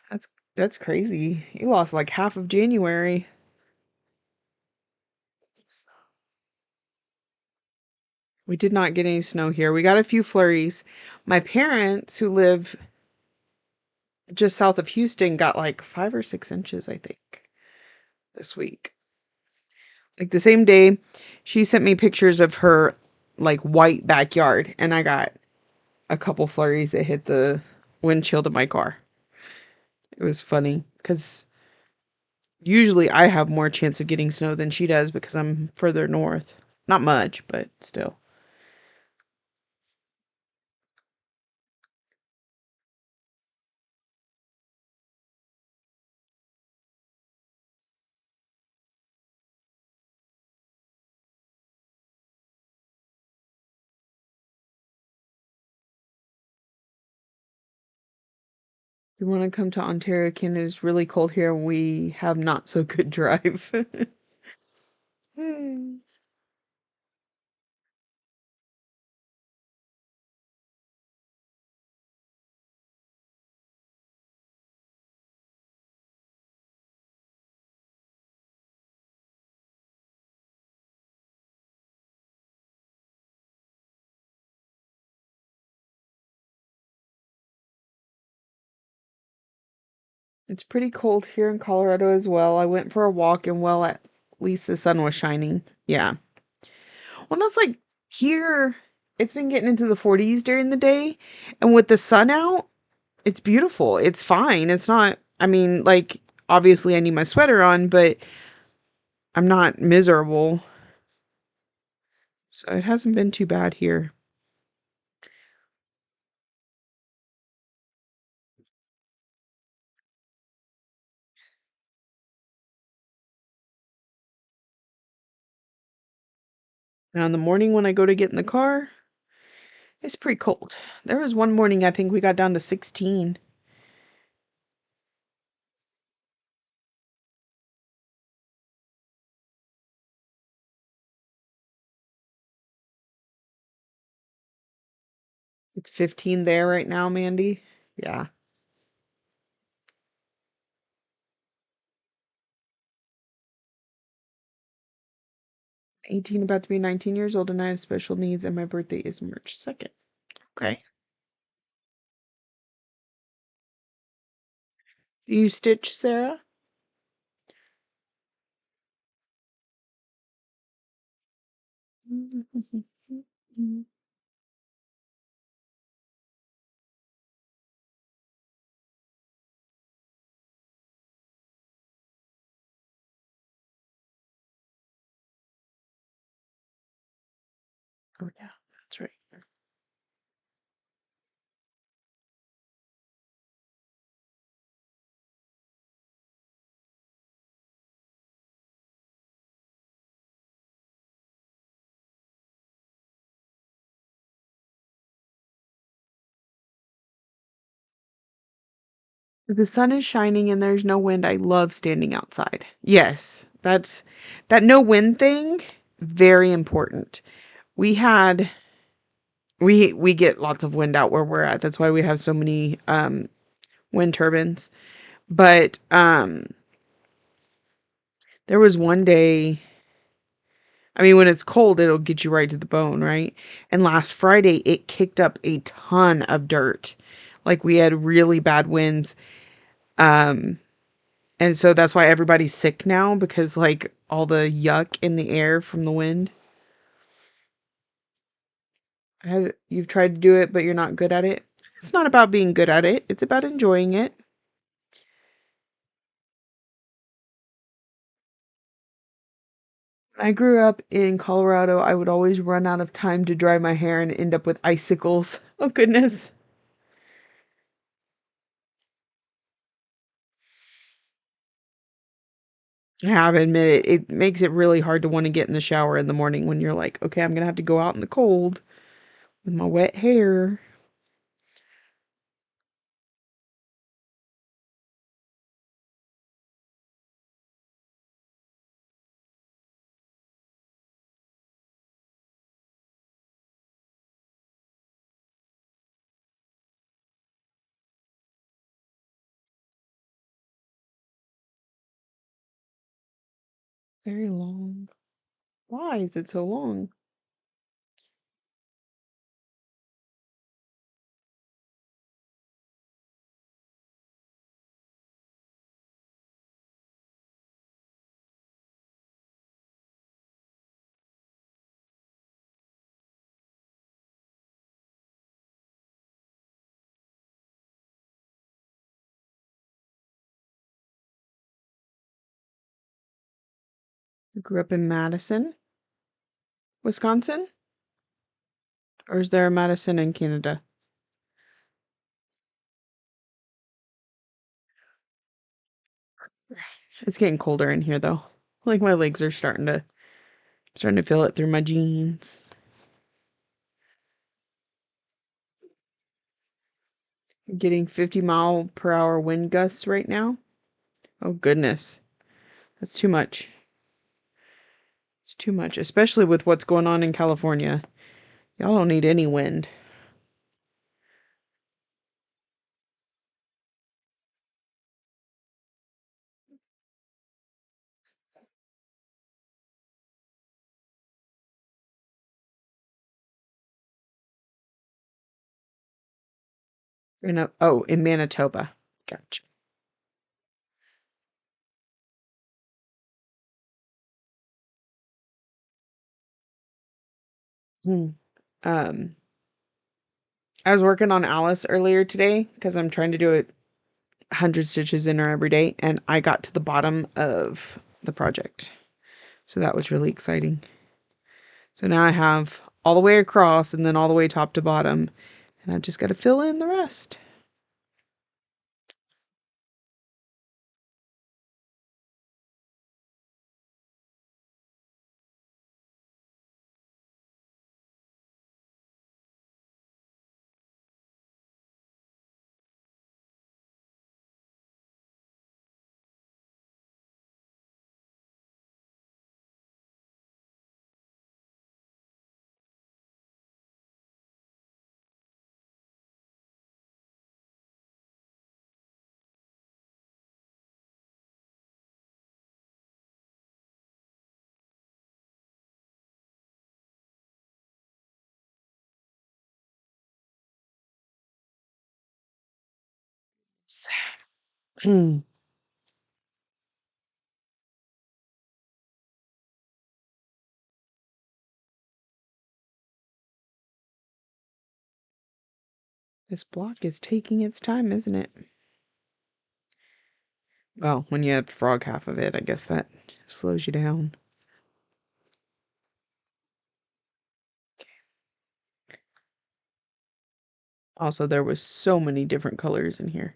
That's that's crazy. You lost like half of January. We did not get any snow here. We got a few flurries. My parents, who live just south of Houston, got like 5 or 6 inches, I think, this week. Like the same day, she sent me pictures of her like white backyard, and I got a couple flurries that hit the windshield of my car. It was funny because usually I have more chance of getting snow than she does because I'm further north. Not much, but still. You want to come to Ontario, Canada? It's really cold here and we have not so good drive. Hmm. It's pretty cold here in Colorado as well. I went for a walk and well, at least the sun was shining. Yeah. Well, that's like here, it's been getting into the 40s during the day, and with the sun out, it's beautiful. It's fine. It's not, I mean, like, obviously I need my sweater on, but I'm not miserable. So it hasn't been too bad here. Now in the morning when I go to get in the car, it's pretty cold. There was one morning I think we got down to 16. It's 15 there right now, Mandy. Yeah. 18, about to be 19 years old, and I have special needs, and my birthday is March 2nd. Okay. Do you stitch, Sarah? Oh yeah, that's right. If the sun is shining and there's no wind, I love standing outside. Yes, that no wind thing, very important. We had we get lots of wind out where we're at. That's why we have so many wind turbines. But there was one day, I mean when it's cold it'll get you right to the bone, right? And last Friday it kicked up a ton of dirt. Like we had really bad winds. Um And so that's why everybody's sick now because like all the yuck in the air from the wind. You've tried to do it, but you're not good at it? It's not about being good at it. It's about enjoying it. When I grew up in Colorado, I would always run out of time to dry my hair and end up with icicles. Oh goodness. I have to admit it makes it really hard to want to get in the shower in the morning when you're like, okay, I'm gonna have to go out in the cold with my wet hair. Very long. Why is it so long? I grew up in Madison, Wisconsin. Or is there a Madison in Canada? It's getting colder in here though. Like my legs are starting to feel it through my jeans. Getting 50-mile-per-hour wind gusts right now. Oh goodness. That's too much. It's too much, especially with what's going on in California. Y'all don't need any wind. In Manitoba. Gotcha. Hmm. Um, I was working on Alice earlier today because I'm trying to do it 100 stitches in her every day, and I got to the bottom of the project. So that was really exciting. So now I have all the way across and then all the way top to bottom, and I've just got to fill in the rest. This block is taking its time, isn't it? Well, when you have frog half of it, I guess that slows you down. Also, there was so many different colors in here.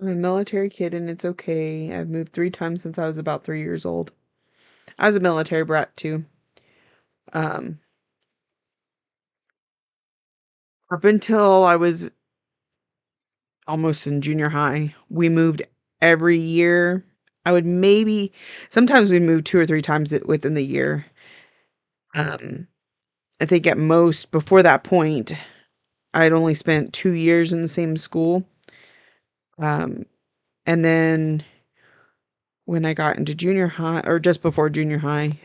I'm a military kid and it's okay. I've moved 3 times since I was about 3 years old. I was a military brat too. Um, Up until I was almost in junior high, we moved every year. I would maybe sometimes we'd move 2 or 3 times within the year. Um, I think at most before that point, I'd only spent 2 years in the same school. Um, and then when I got into junior high, or just before junior high,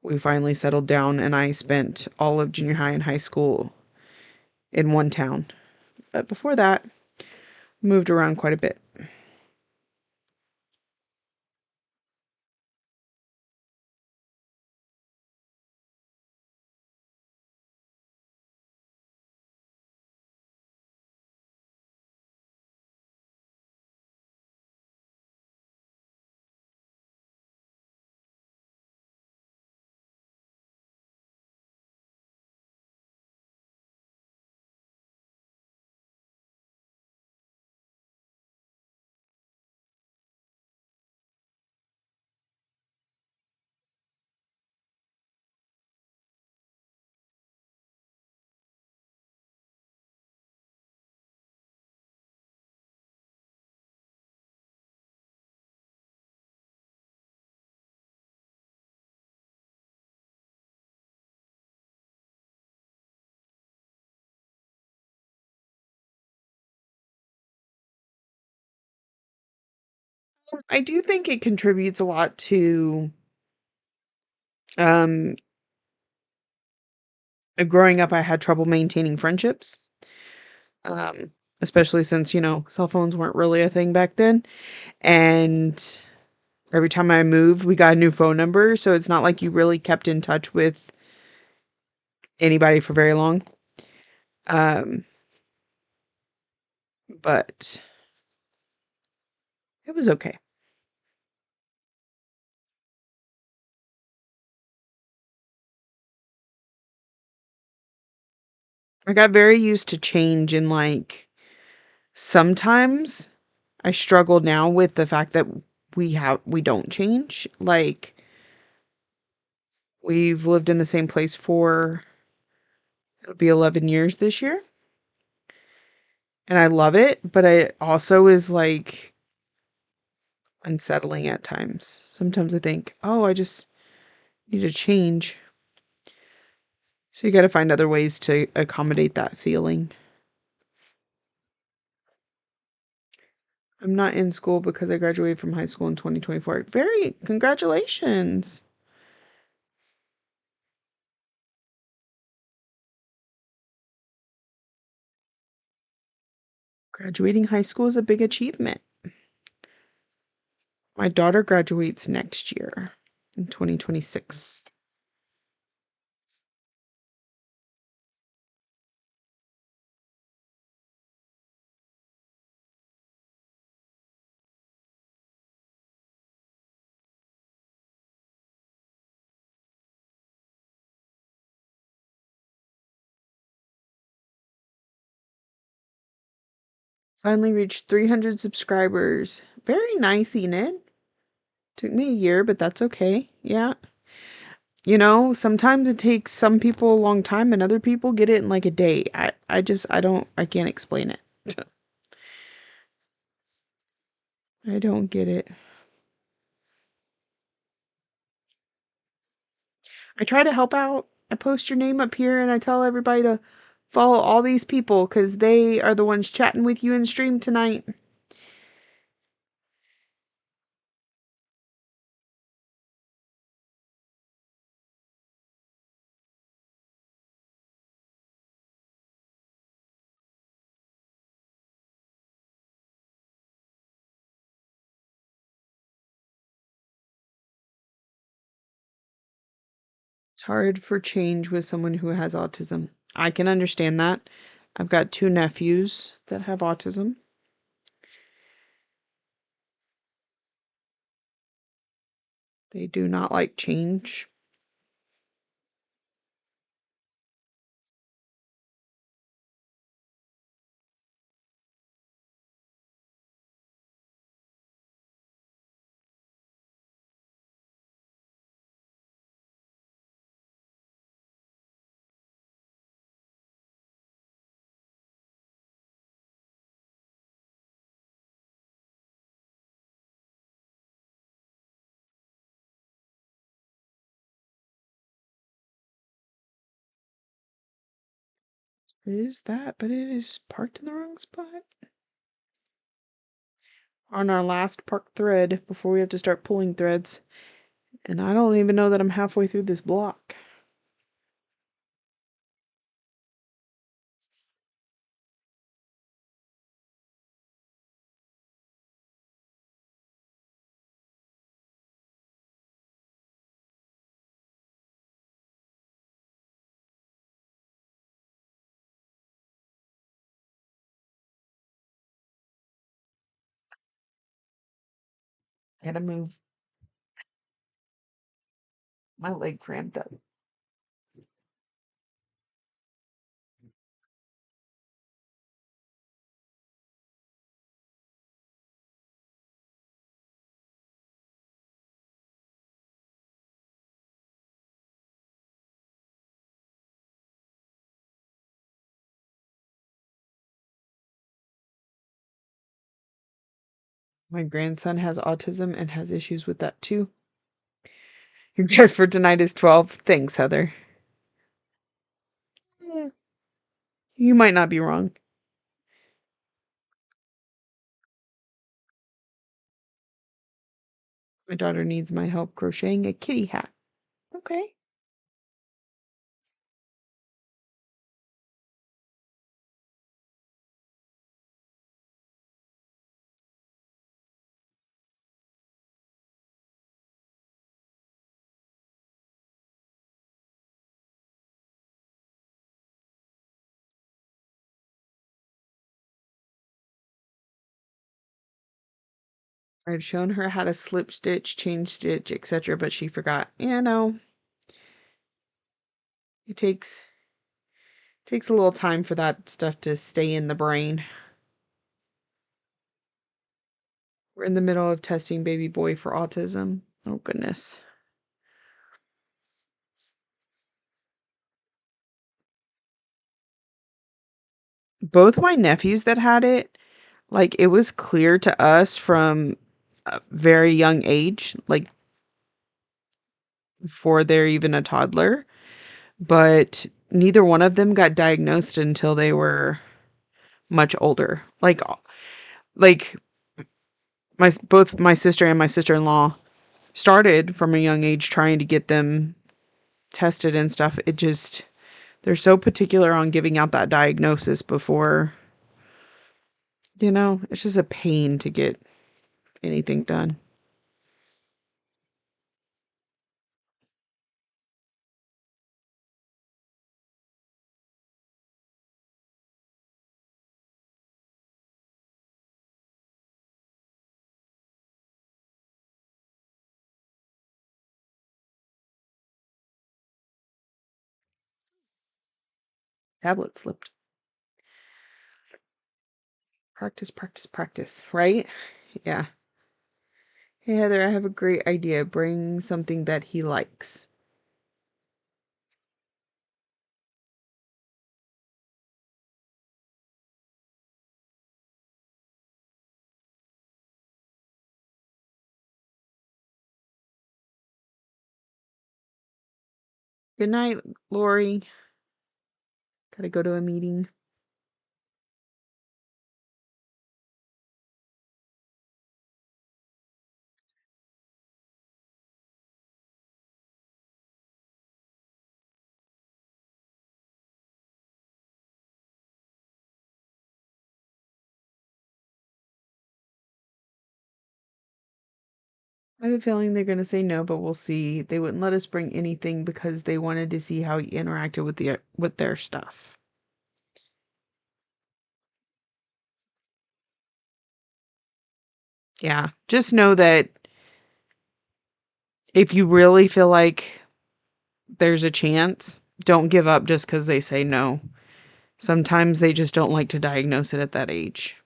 we finally settled down, and I spent all of junior high and high school in one town. But before that, moved around quite a bit. I do think it contributes a lot to um growing up. I had trouble maintaining friendships. Um, Especially since, cell phones weren't really a thing back then. And every time I moved, we got a new phone number, so it's not like you really kept in touch with anybody for very long. Um, but it was okay. I got very used to change, and like sometimes I struggle now with the fact that we don't change. Like we've lived in the same place for it'll be 11 years this year, and I love it, but it also is like unsettling at times. Sometimes I think, "Oh, I just need to change." So you got to find other ways to accommodate that feeling. I'm not in school because I graduated from high school in 2024. Very congratulations. Graduating high school is a big achievement. My daughter graduates next year in 2026. Finally reached 300 subscribers. Very nice, Enid. Took me a year, but that's okay. Yeah. Sometimes it takes some people a long time and other people get it in like a day. I can't explain it. I don't get it. I try to help out. I post your name up here and I tell everybody to follow all these people because they are the ones chatting with you in stream tonight. It's hard for change with someone who has autism. I can understand that. I've got 2 nephews that have autism. They do not like change. It is that, but it is parked in the wrong spot. On our last park thread before we have to start pulling threads. And I don't even know that I'm halfway through this block. I gotta move. My leg cramped up. My grandson has autism and has issues with that too. Your guess for tonight is 12. Thanks, Heather. Yeah, you might not be wrong. My daughter needs my help crocheting a kitty hat. Okay. I've shown her how to slip stitch, chain stitch, etc., but she forgot. Yeah, no. It takes a little time for that stuff to stay in the brain. We're in the middle of testing baby boy for autism. Oh goodness. Both my nephews that had it, like it was clear to us from a very young age, like before they're even a toddler, but neither one of them got diagnosed until they were much older. Like my both my sister and my sister-in-law started from a young age trying to get them tested and stuff. It just they're so particular on giving out that diagnosis before, it's just a pain to get anything done. Tablet slipped. Practice, practice, practice, right? Yeah. Hey Heather, I have a great idea. Bring something that he likes. Good night, Lori. Gotta go to a meeting. I have a feeling they're gonna say no, but we'll see. They wouldn't let us bring anything because they wanted to see how he interacted with their stuff. Yeah, just know that If you really feel like there's a chance, don't give up just because they say no. Sometimes they just don't like to diagnose it at that age.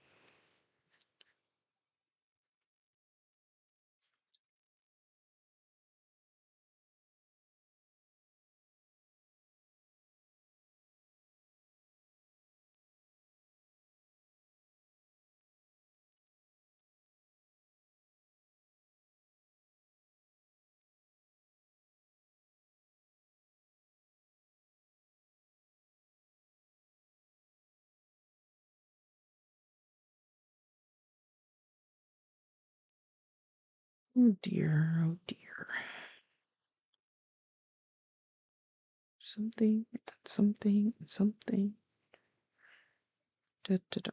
Oh dear, oh dear. Something, something, something. Da, da, da.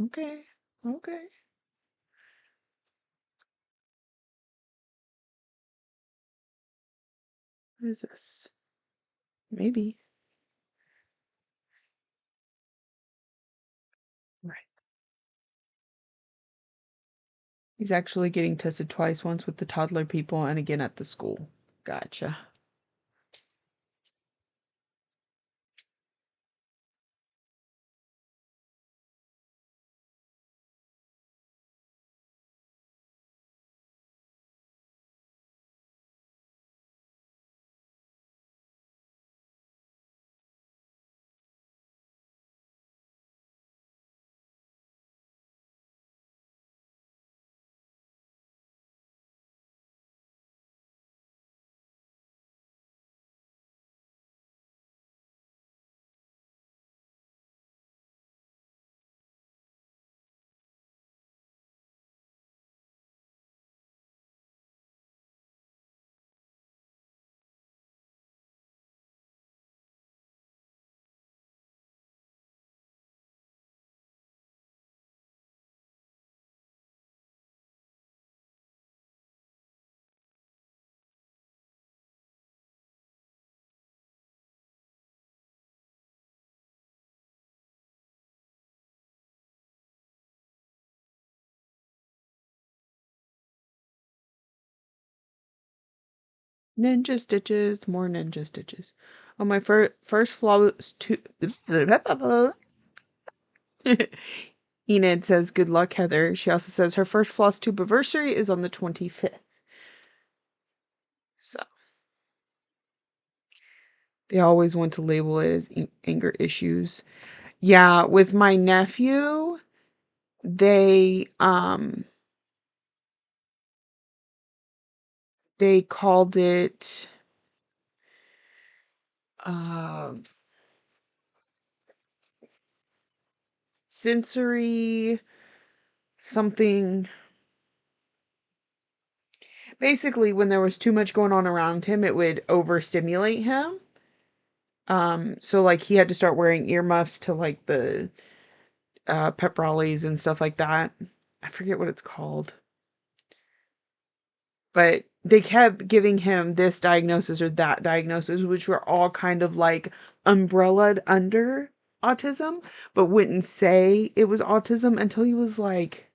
Okay, okay. What is this? Maybe. Right. He's actually getting tested twice, once with the toddler people and again at the school. Gotcha. Ninja stitches, more ninja stitches. Oh, my first flaw was too. Enid says, "Good luck, Heather." She also says her first floss tube anniversary is on the 25th. So they always want to label it as anger issues. Yeah, with my nephew, they they called it uh sensory something. Basically, when there was too much going on around him, it would overstimulate him. So like he had to start wearing earmuffs to like the pep rallies and stuff like that. I forget what it's called. But they kept giving him this diagnosis or that diagnosis, which were all kind of like umbrellaed under autism, but wouldn't say it was autism until he was like,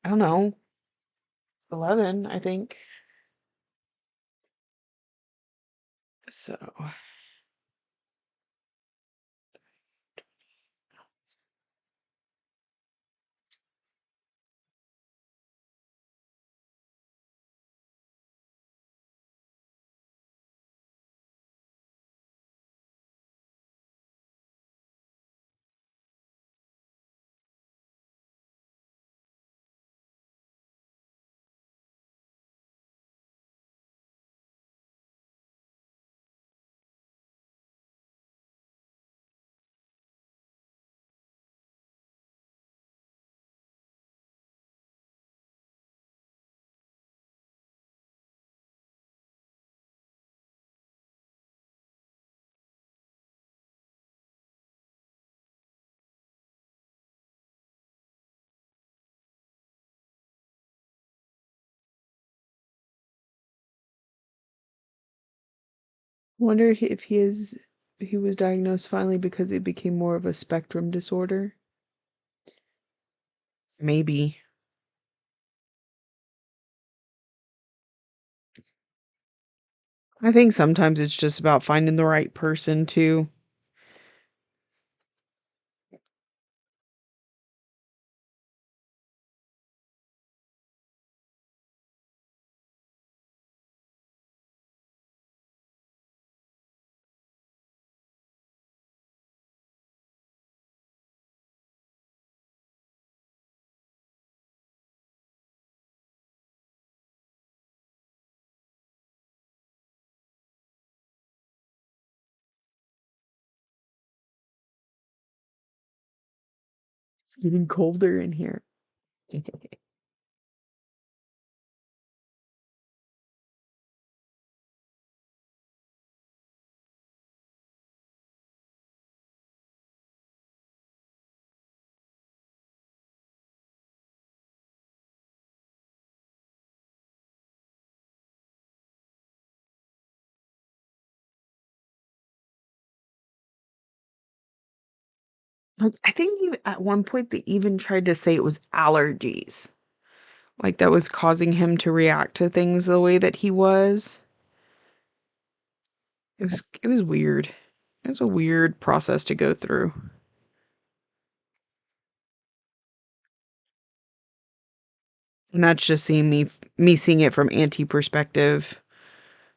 I don't know, 11, I think. So, wonder if he was diagnosed finally because it became more of a spectrum disorder. Maybe. I think sometimes it's just about finding the right person too. It's getting colder in here. Like, I think even at one point they even tried to say it was allergies. Like that was causing him to react to things the way that he was. It was weird. It was a weird process to go through. And that's just seeing me seeing it from auntie perspective,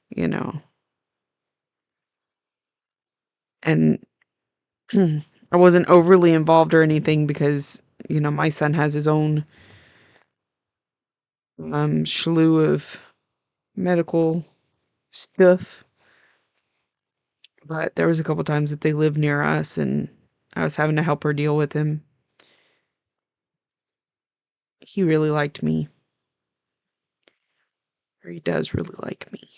you know. And I wasn't overly involved or anything because, my son has his own slew of medical stuff. But there was a couple times that they lived near us and I was having to help her deal with him. He really liked me. Or he does really like me.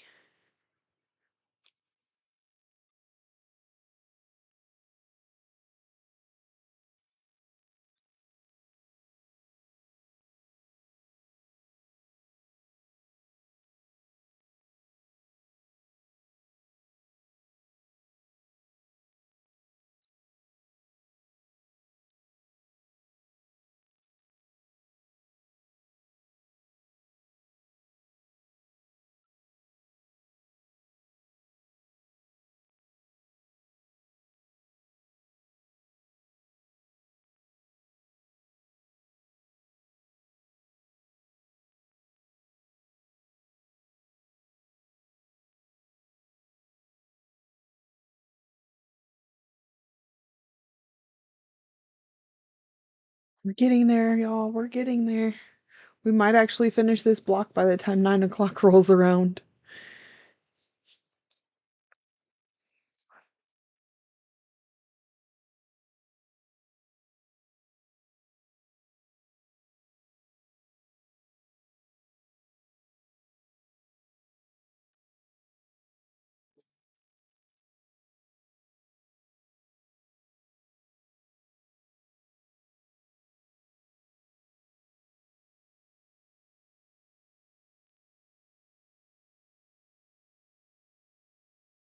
We're getting there, y'all. We're getting there. We might actually finish this block by the time 9 o'clock rolls around.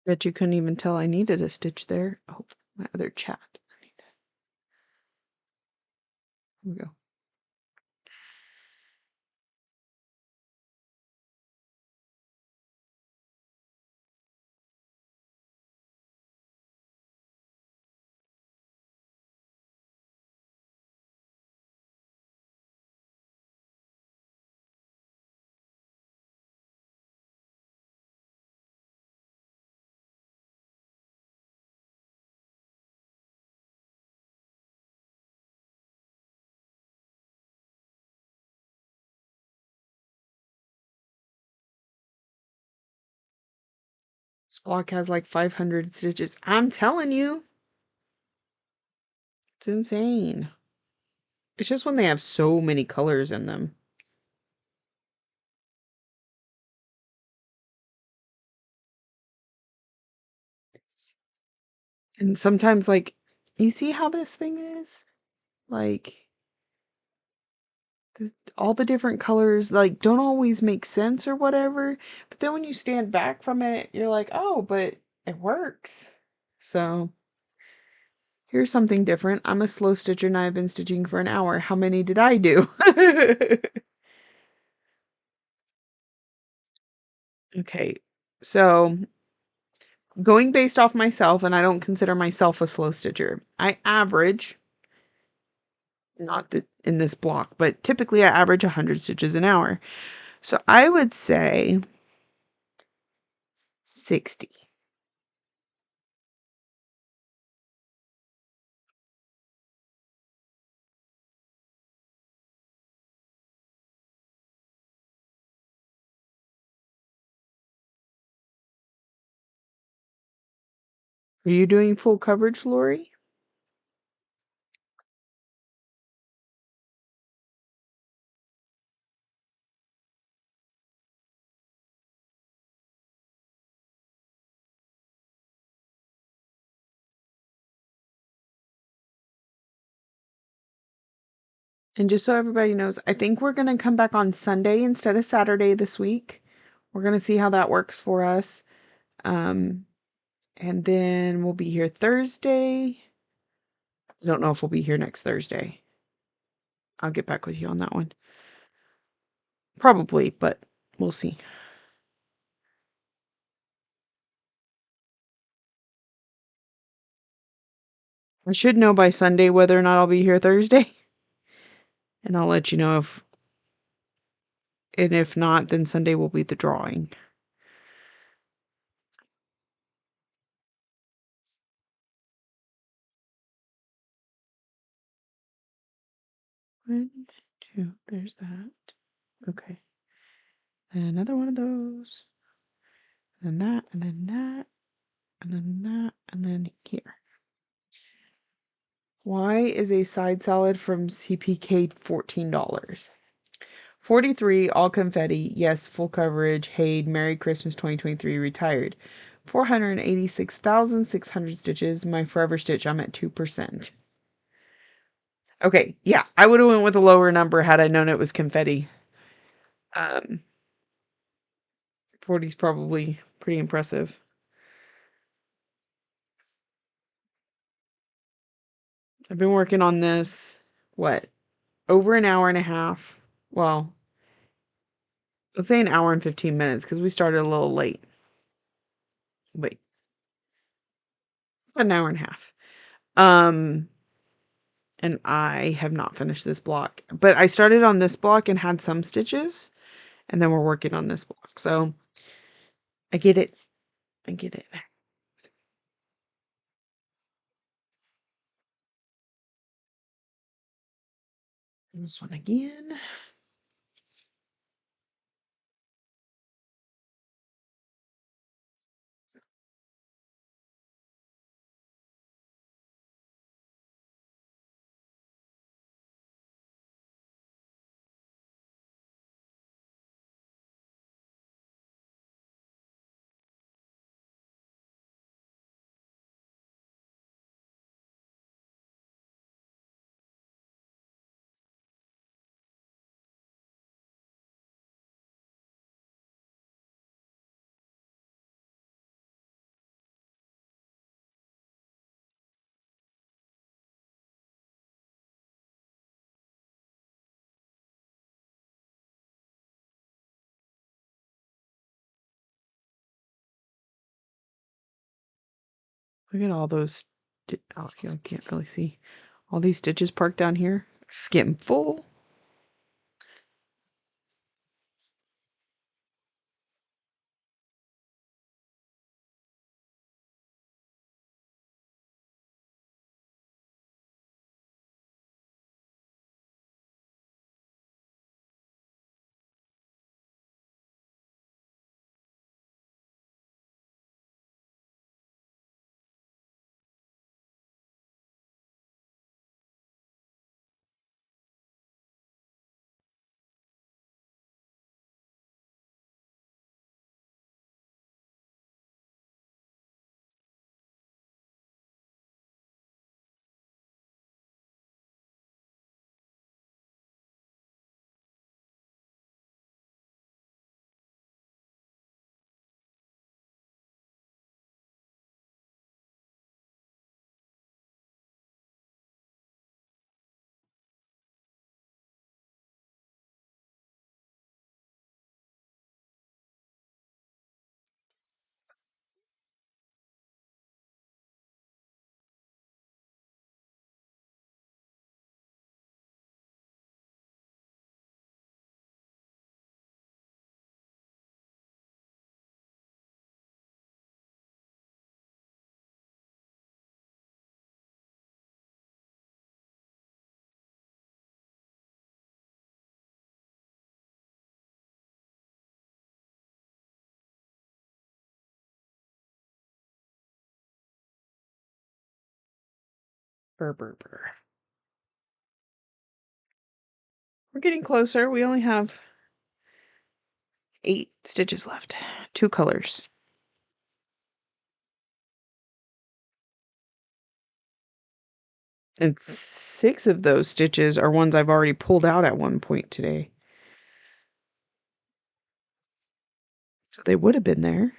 Bet you couldn't even tell I needed a stitch there. Oh, my other chat. Here we go. This block has like 500 stitches. I'm telling you, it's insane. It's just when they have so many colors in them. And sometimes, like, you see how this thing is? Like, all the different colors, like, don't always make sense or whatever. But then when you stand back from it, you're like, oh, but it works. So, here's something different. I'm a slow stitcher and I've been stitching for an hour. How many did I do? Okay, So going based off myself, and I don't consider myself a slow stitcher. I average, not that in this block, but typically I average 100 stitches an hour. So I would say 60. Are you doing full coverage, Lori? And just so everybody knows, I think we're going to come back on Sunday instead of Saturday this week. We're going to see how that works for us. Um, and then we'll be here Thursday. I don't know if we'll be here next Thursday. I'll get back with you on that one. Probably, but we'll see. I should know by Sunday whether or not I'll be here Thursday. And I'll let you know if not, then Sunday will be the drawing. One, two, there's that. Okay. And another one of those. And then that, and then that, and then that, and then here. Why is a side salad from CPK $14? 43, all confetti. Yes, full coverage. Hayed, Merry Christmas 2023, retired. 486,600 stitches. My forever stitch, I'm at 2%. Okay, yeah, I would have went with a lower number had I known it was confetti. 40 is probably pretty impressive. I've been working on this, what, over an hour and a half. Well, let's say an hour and 15 minutes because we started a little late. Wait, an hour and a half. Um, and I have not finished this block, but I started on this block and had some stitches, and then we're working on this block. So I get it. I get it. This one again. Look at all those. Oh, I can't really see. All these stitches parked down here. It's getting full. Burr, burr, burr. We're getting closer. We only have 8 stitches left. 2 colors. And 6 of those stitches are ones I've already pulled out at one point today. So they would have been there.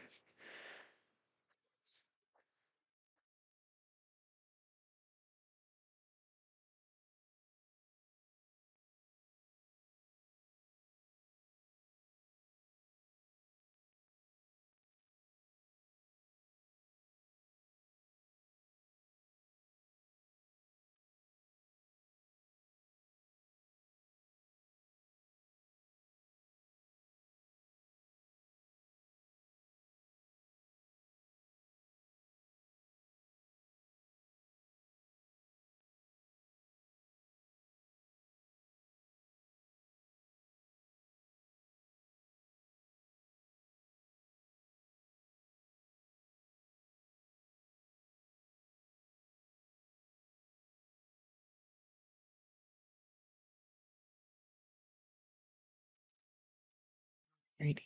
Righty.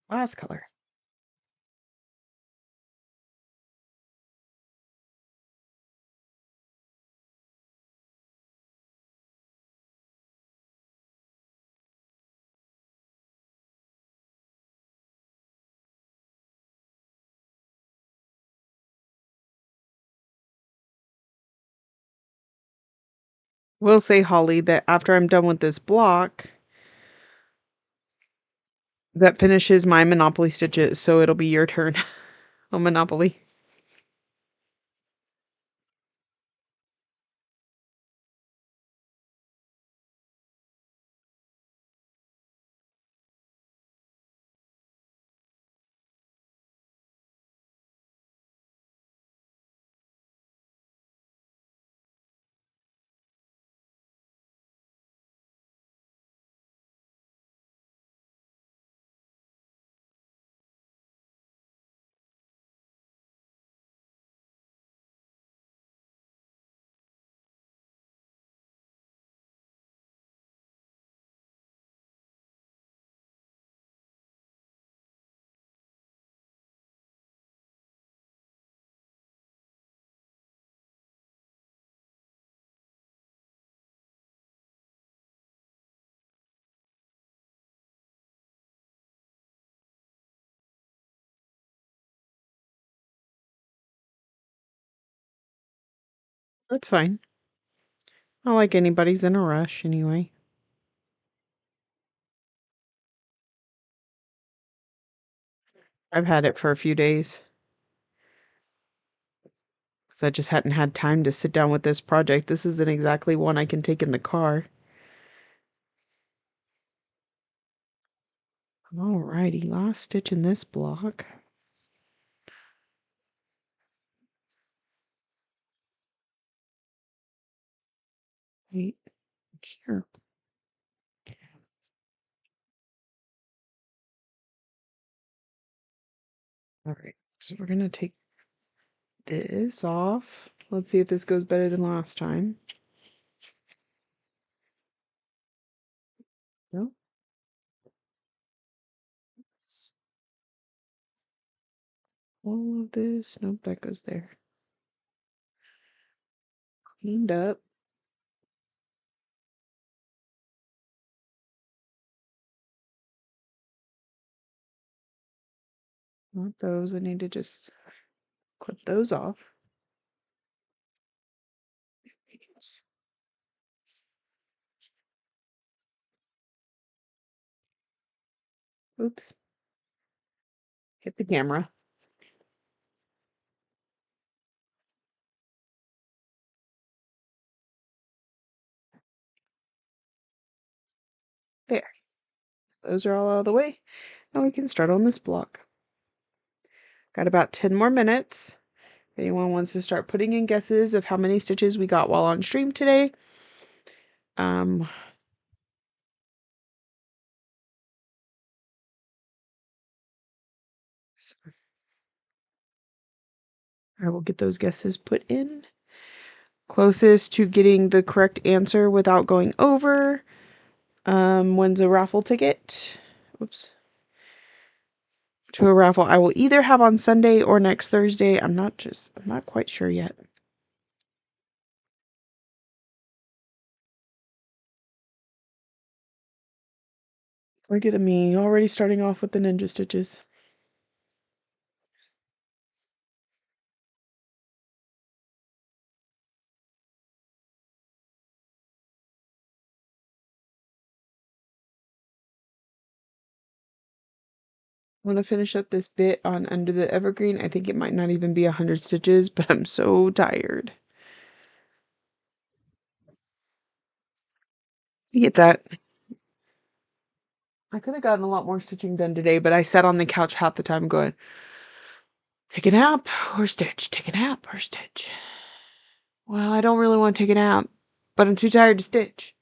Last color. Will say, Holly, that after I'm done with this block, that finishes my Monopoly stitches, so it'll be your turn on Monopoly. That's fine. Not like anybody's in a rush anyway. I've had it for a few days. Because I just hadn't had time to sit down with this project. This isn't exactly one I can take in the car. Alrighty, last stitch in this block. Right here. Alright, so we're gonna take this off. Let's see if this goes better than last time. No. All of this. Nope, that goes there. Cleaned up. Not those. I need to just clip those off. Oops. Hit the camera. There. Those are all out of the way. Now we can start on this block. Got about 10 more minutes. If anyone wants to start putting in guesses of how many stitches we got while on stream today. So I will get those guesses put in. Closest to getting the correct answer without going over wins a raffle ticket. Oops. To a raffle I will either have on Sunday or next Thursday. I'm not quite sure yet. Look at me, already starting off with the ninja stitches. I'm going to finish up this bit on Under the Evergreen. I think it might not even be 100 stitches, but I'm so tired. You get that? I could have gotten a lot more stitching done today, but I sat on the couch half the time going, take a nap or stitch, take a nap or stitch. Well, I don't really want to take a nap, but I'm too tired to stitch.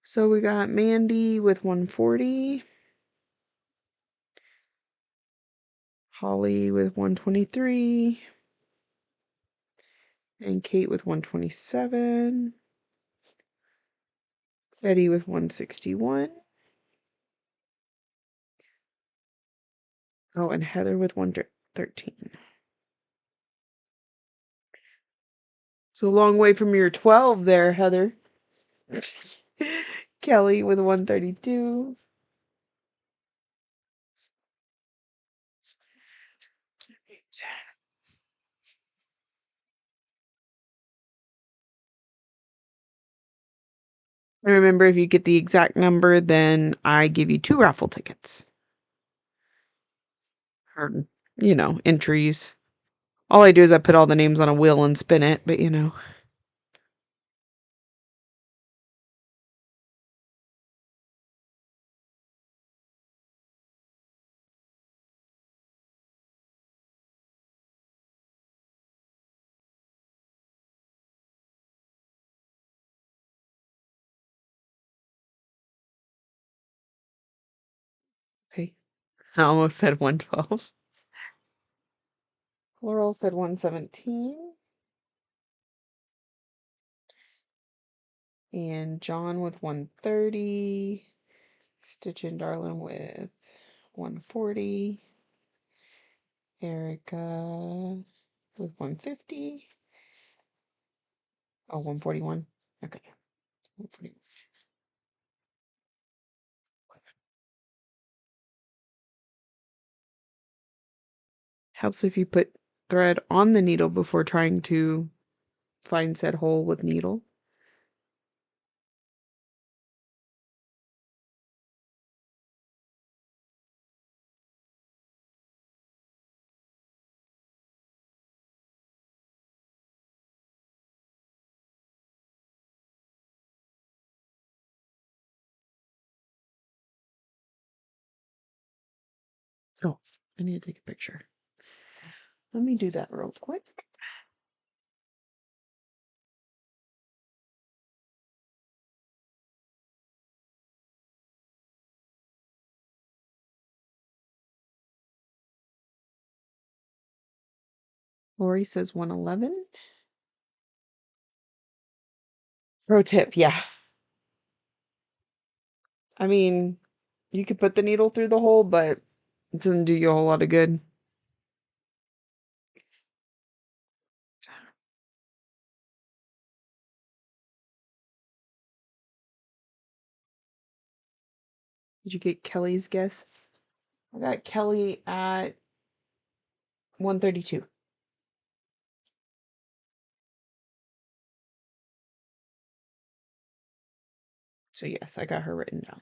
So we got Mandy with 140. Holly with 123. And Kate with 127. Betty with 161. Oh, and Heather with 113. It's a long way from your 12 there, Heather. Kelly with 132. And remember, if you get the exact number, then I give you 2 raffle tickets. Or, entries. All I do is I put all the names on a wheel and spin it, but Okay. I almost said 112. Laurel said 117. And John with 130. Stitch and Darlin with 140. Erica with 150. Oh, 141. Okay. 141. Helps if you put thread on the needle before trying to find said hole with needle. Oh, I need to take a picture. Let me do that real quick. Lori says 111. Pro tip, yeah. I mean, you could put the needle through the hole, but it doesn't do you a whole lot of good. Did you get Kelly's guess? I got Kelly at 132. So yes, I got her written down.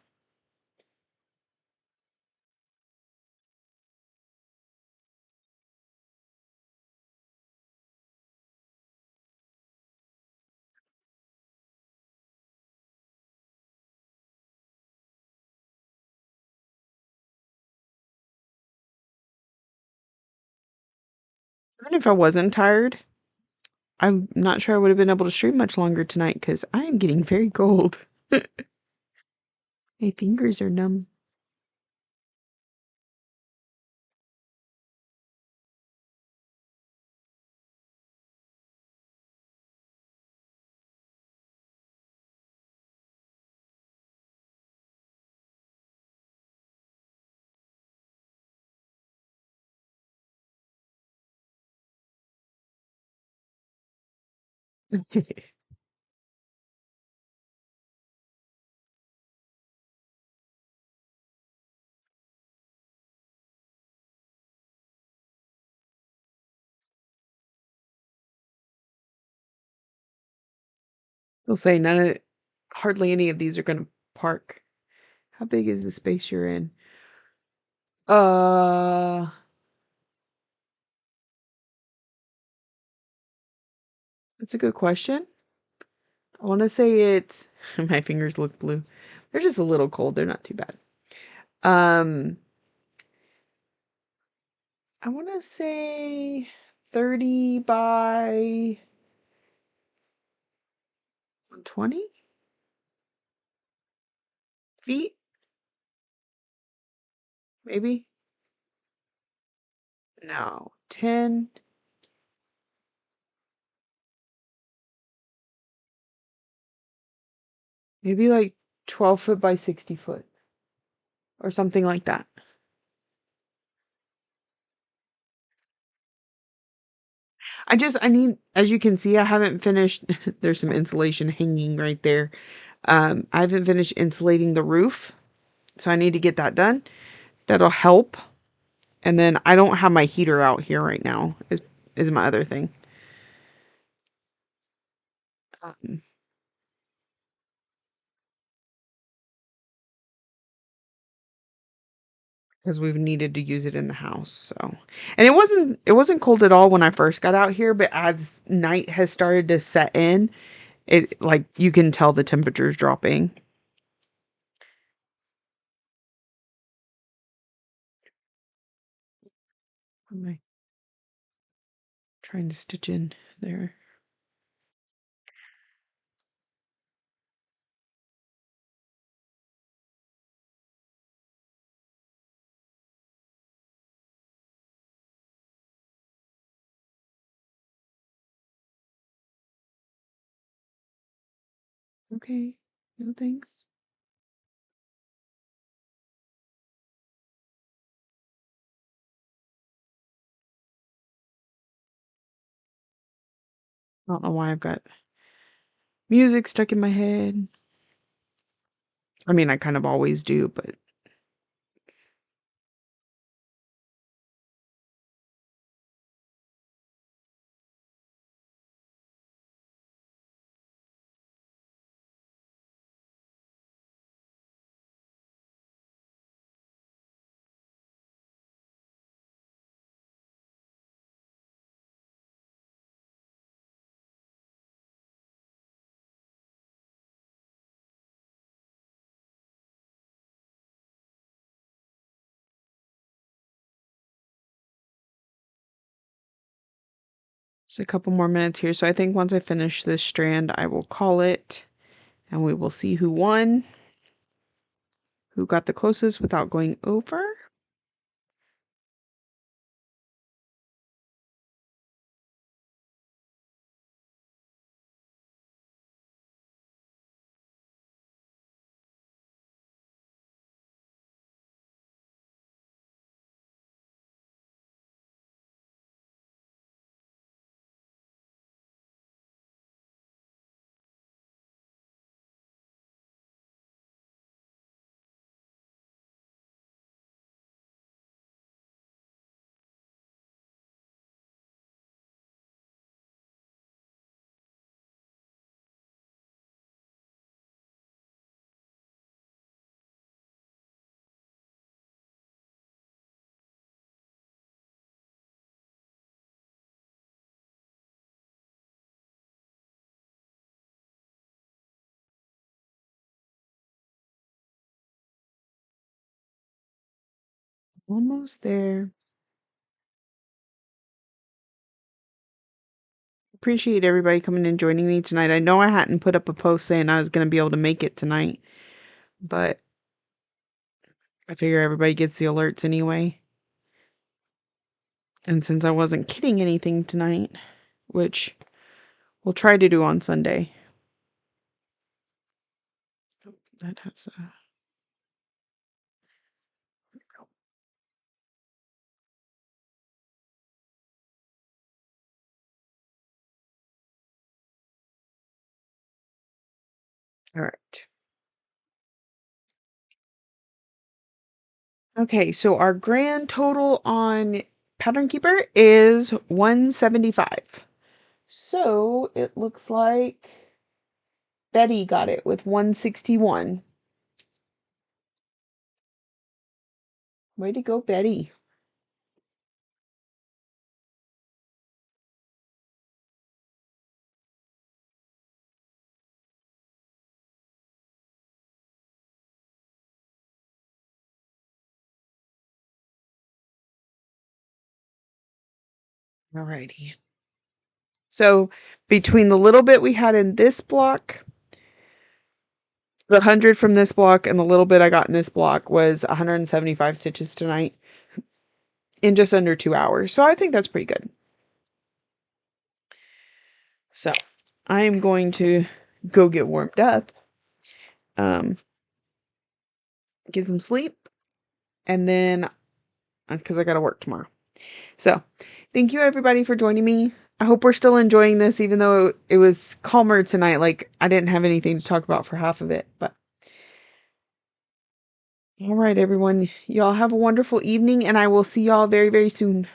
Even if I wasn't tired, I'm not sure I would have been able to stream much longer tonight because I am getting very cold. My fingers are numb. We'll say hardly any of these are gonna park. How big is the space you're in? Uh, that's a good question. I want to say it's my fingers look blue. They're just a little cold. They're not too bad. Um, I want to say 30 by 20 feet, maybe. No, 10, maybe like 12 foot by 60 foot or something like that. I need, as you can see, I haven't finished. There's some insulation hanging right there. I haven't finished insulating the roof, so I need to get that done. That'll help. And then I don't have my heater out here right now, is my other thing. Um, because we've needed to use it in the house. So, and it wasn't cold at all when I first got out here, but as night has started to set in, it like you can tell the temperature's dropping. What am I trying to stitch in there? Okay. No thanks. I don't know why I've got music stuck in my head. I mean, I kind of always do, but just a couple more minutes here. So I think once I finish this strand, I will call it and we will see who won, who got the closest without going over. Almost there. Appreciate everybody coming and joining me tonight. I know I hadn't put up a post saying I was going to be able to make it tonight, but I figure everybody gets the alerts anyway. And since I wasn't kidding anything tonight, which we'll try to do on Sunday. That has a All right. Okay, so our grand total on Pattern Keeper is 175. So it looks like Betty got it with 161. Way to go, Betty. Alrighty. So between the little bit we had in this block, the 100 from this block, and the little bit I got in this block was 175 stitches tonight in just under 2 hours. So I think that's pretty good. So I'm going to go get warmed up, get some sleep, and then because I got to work tomorrow. So thank you everybody for joining me. I hope we're still enjoying this, even though it was calmer tonight. Like I didn't have anything to talk about for half of it, but all right, everyone. Y'all have a wonderful evening, and I will see y'all very, very soon.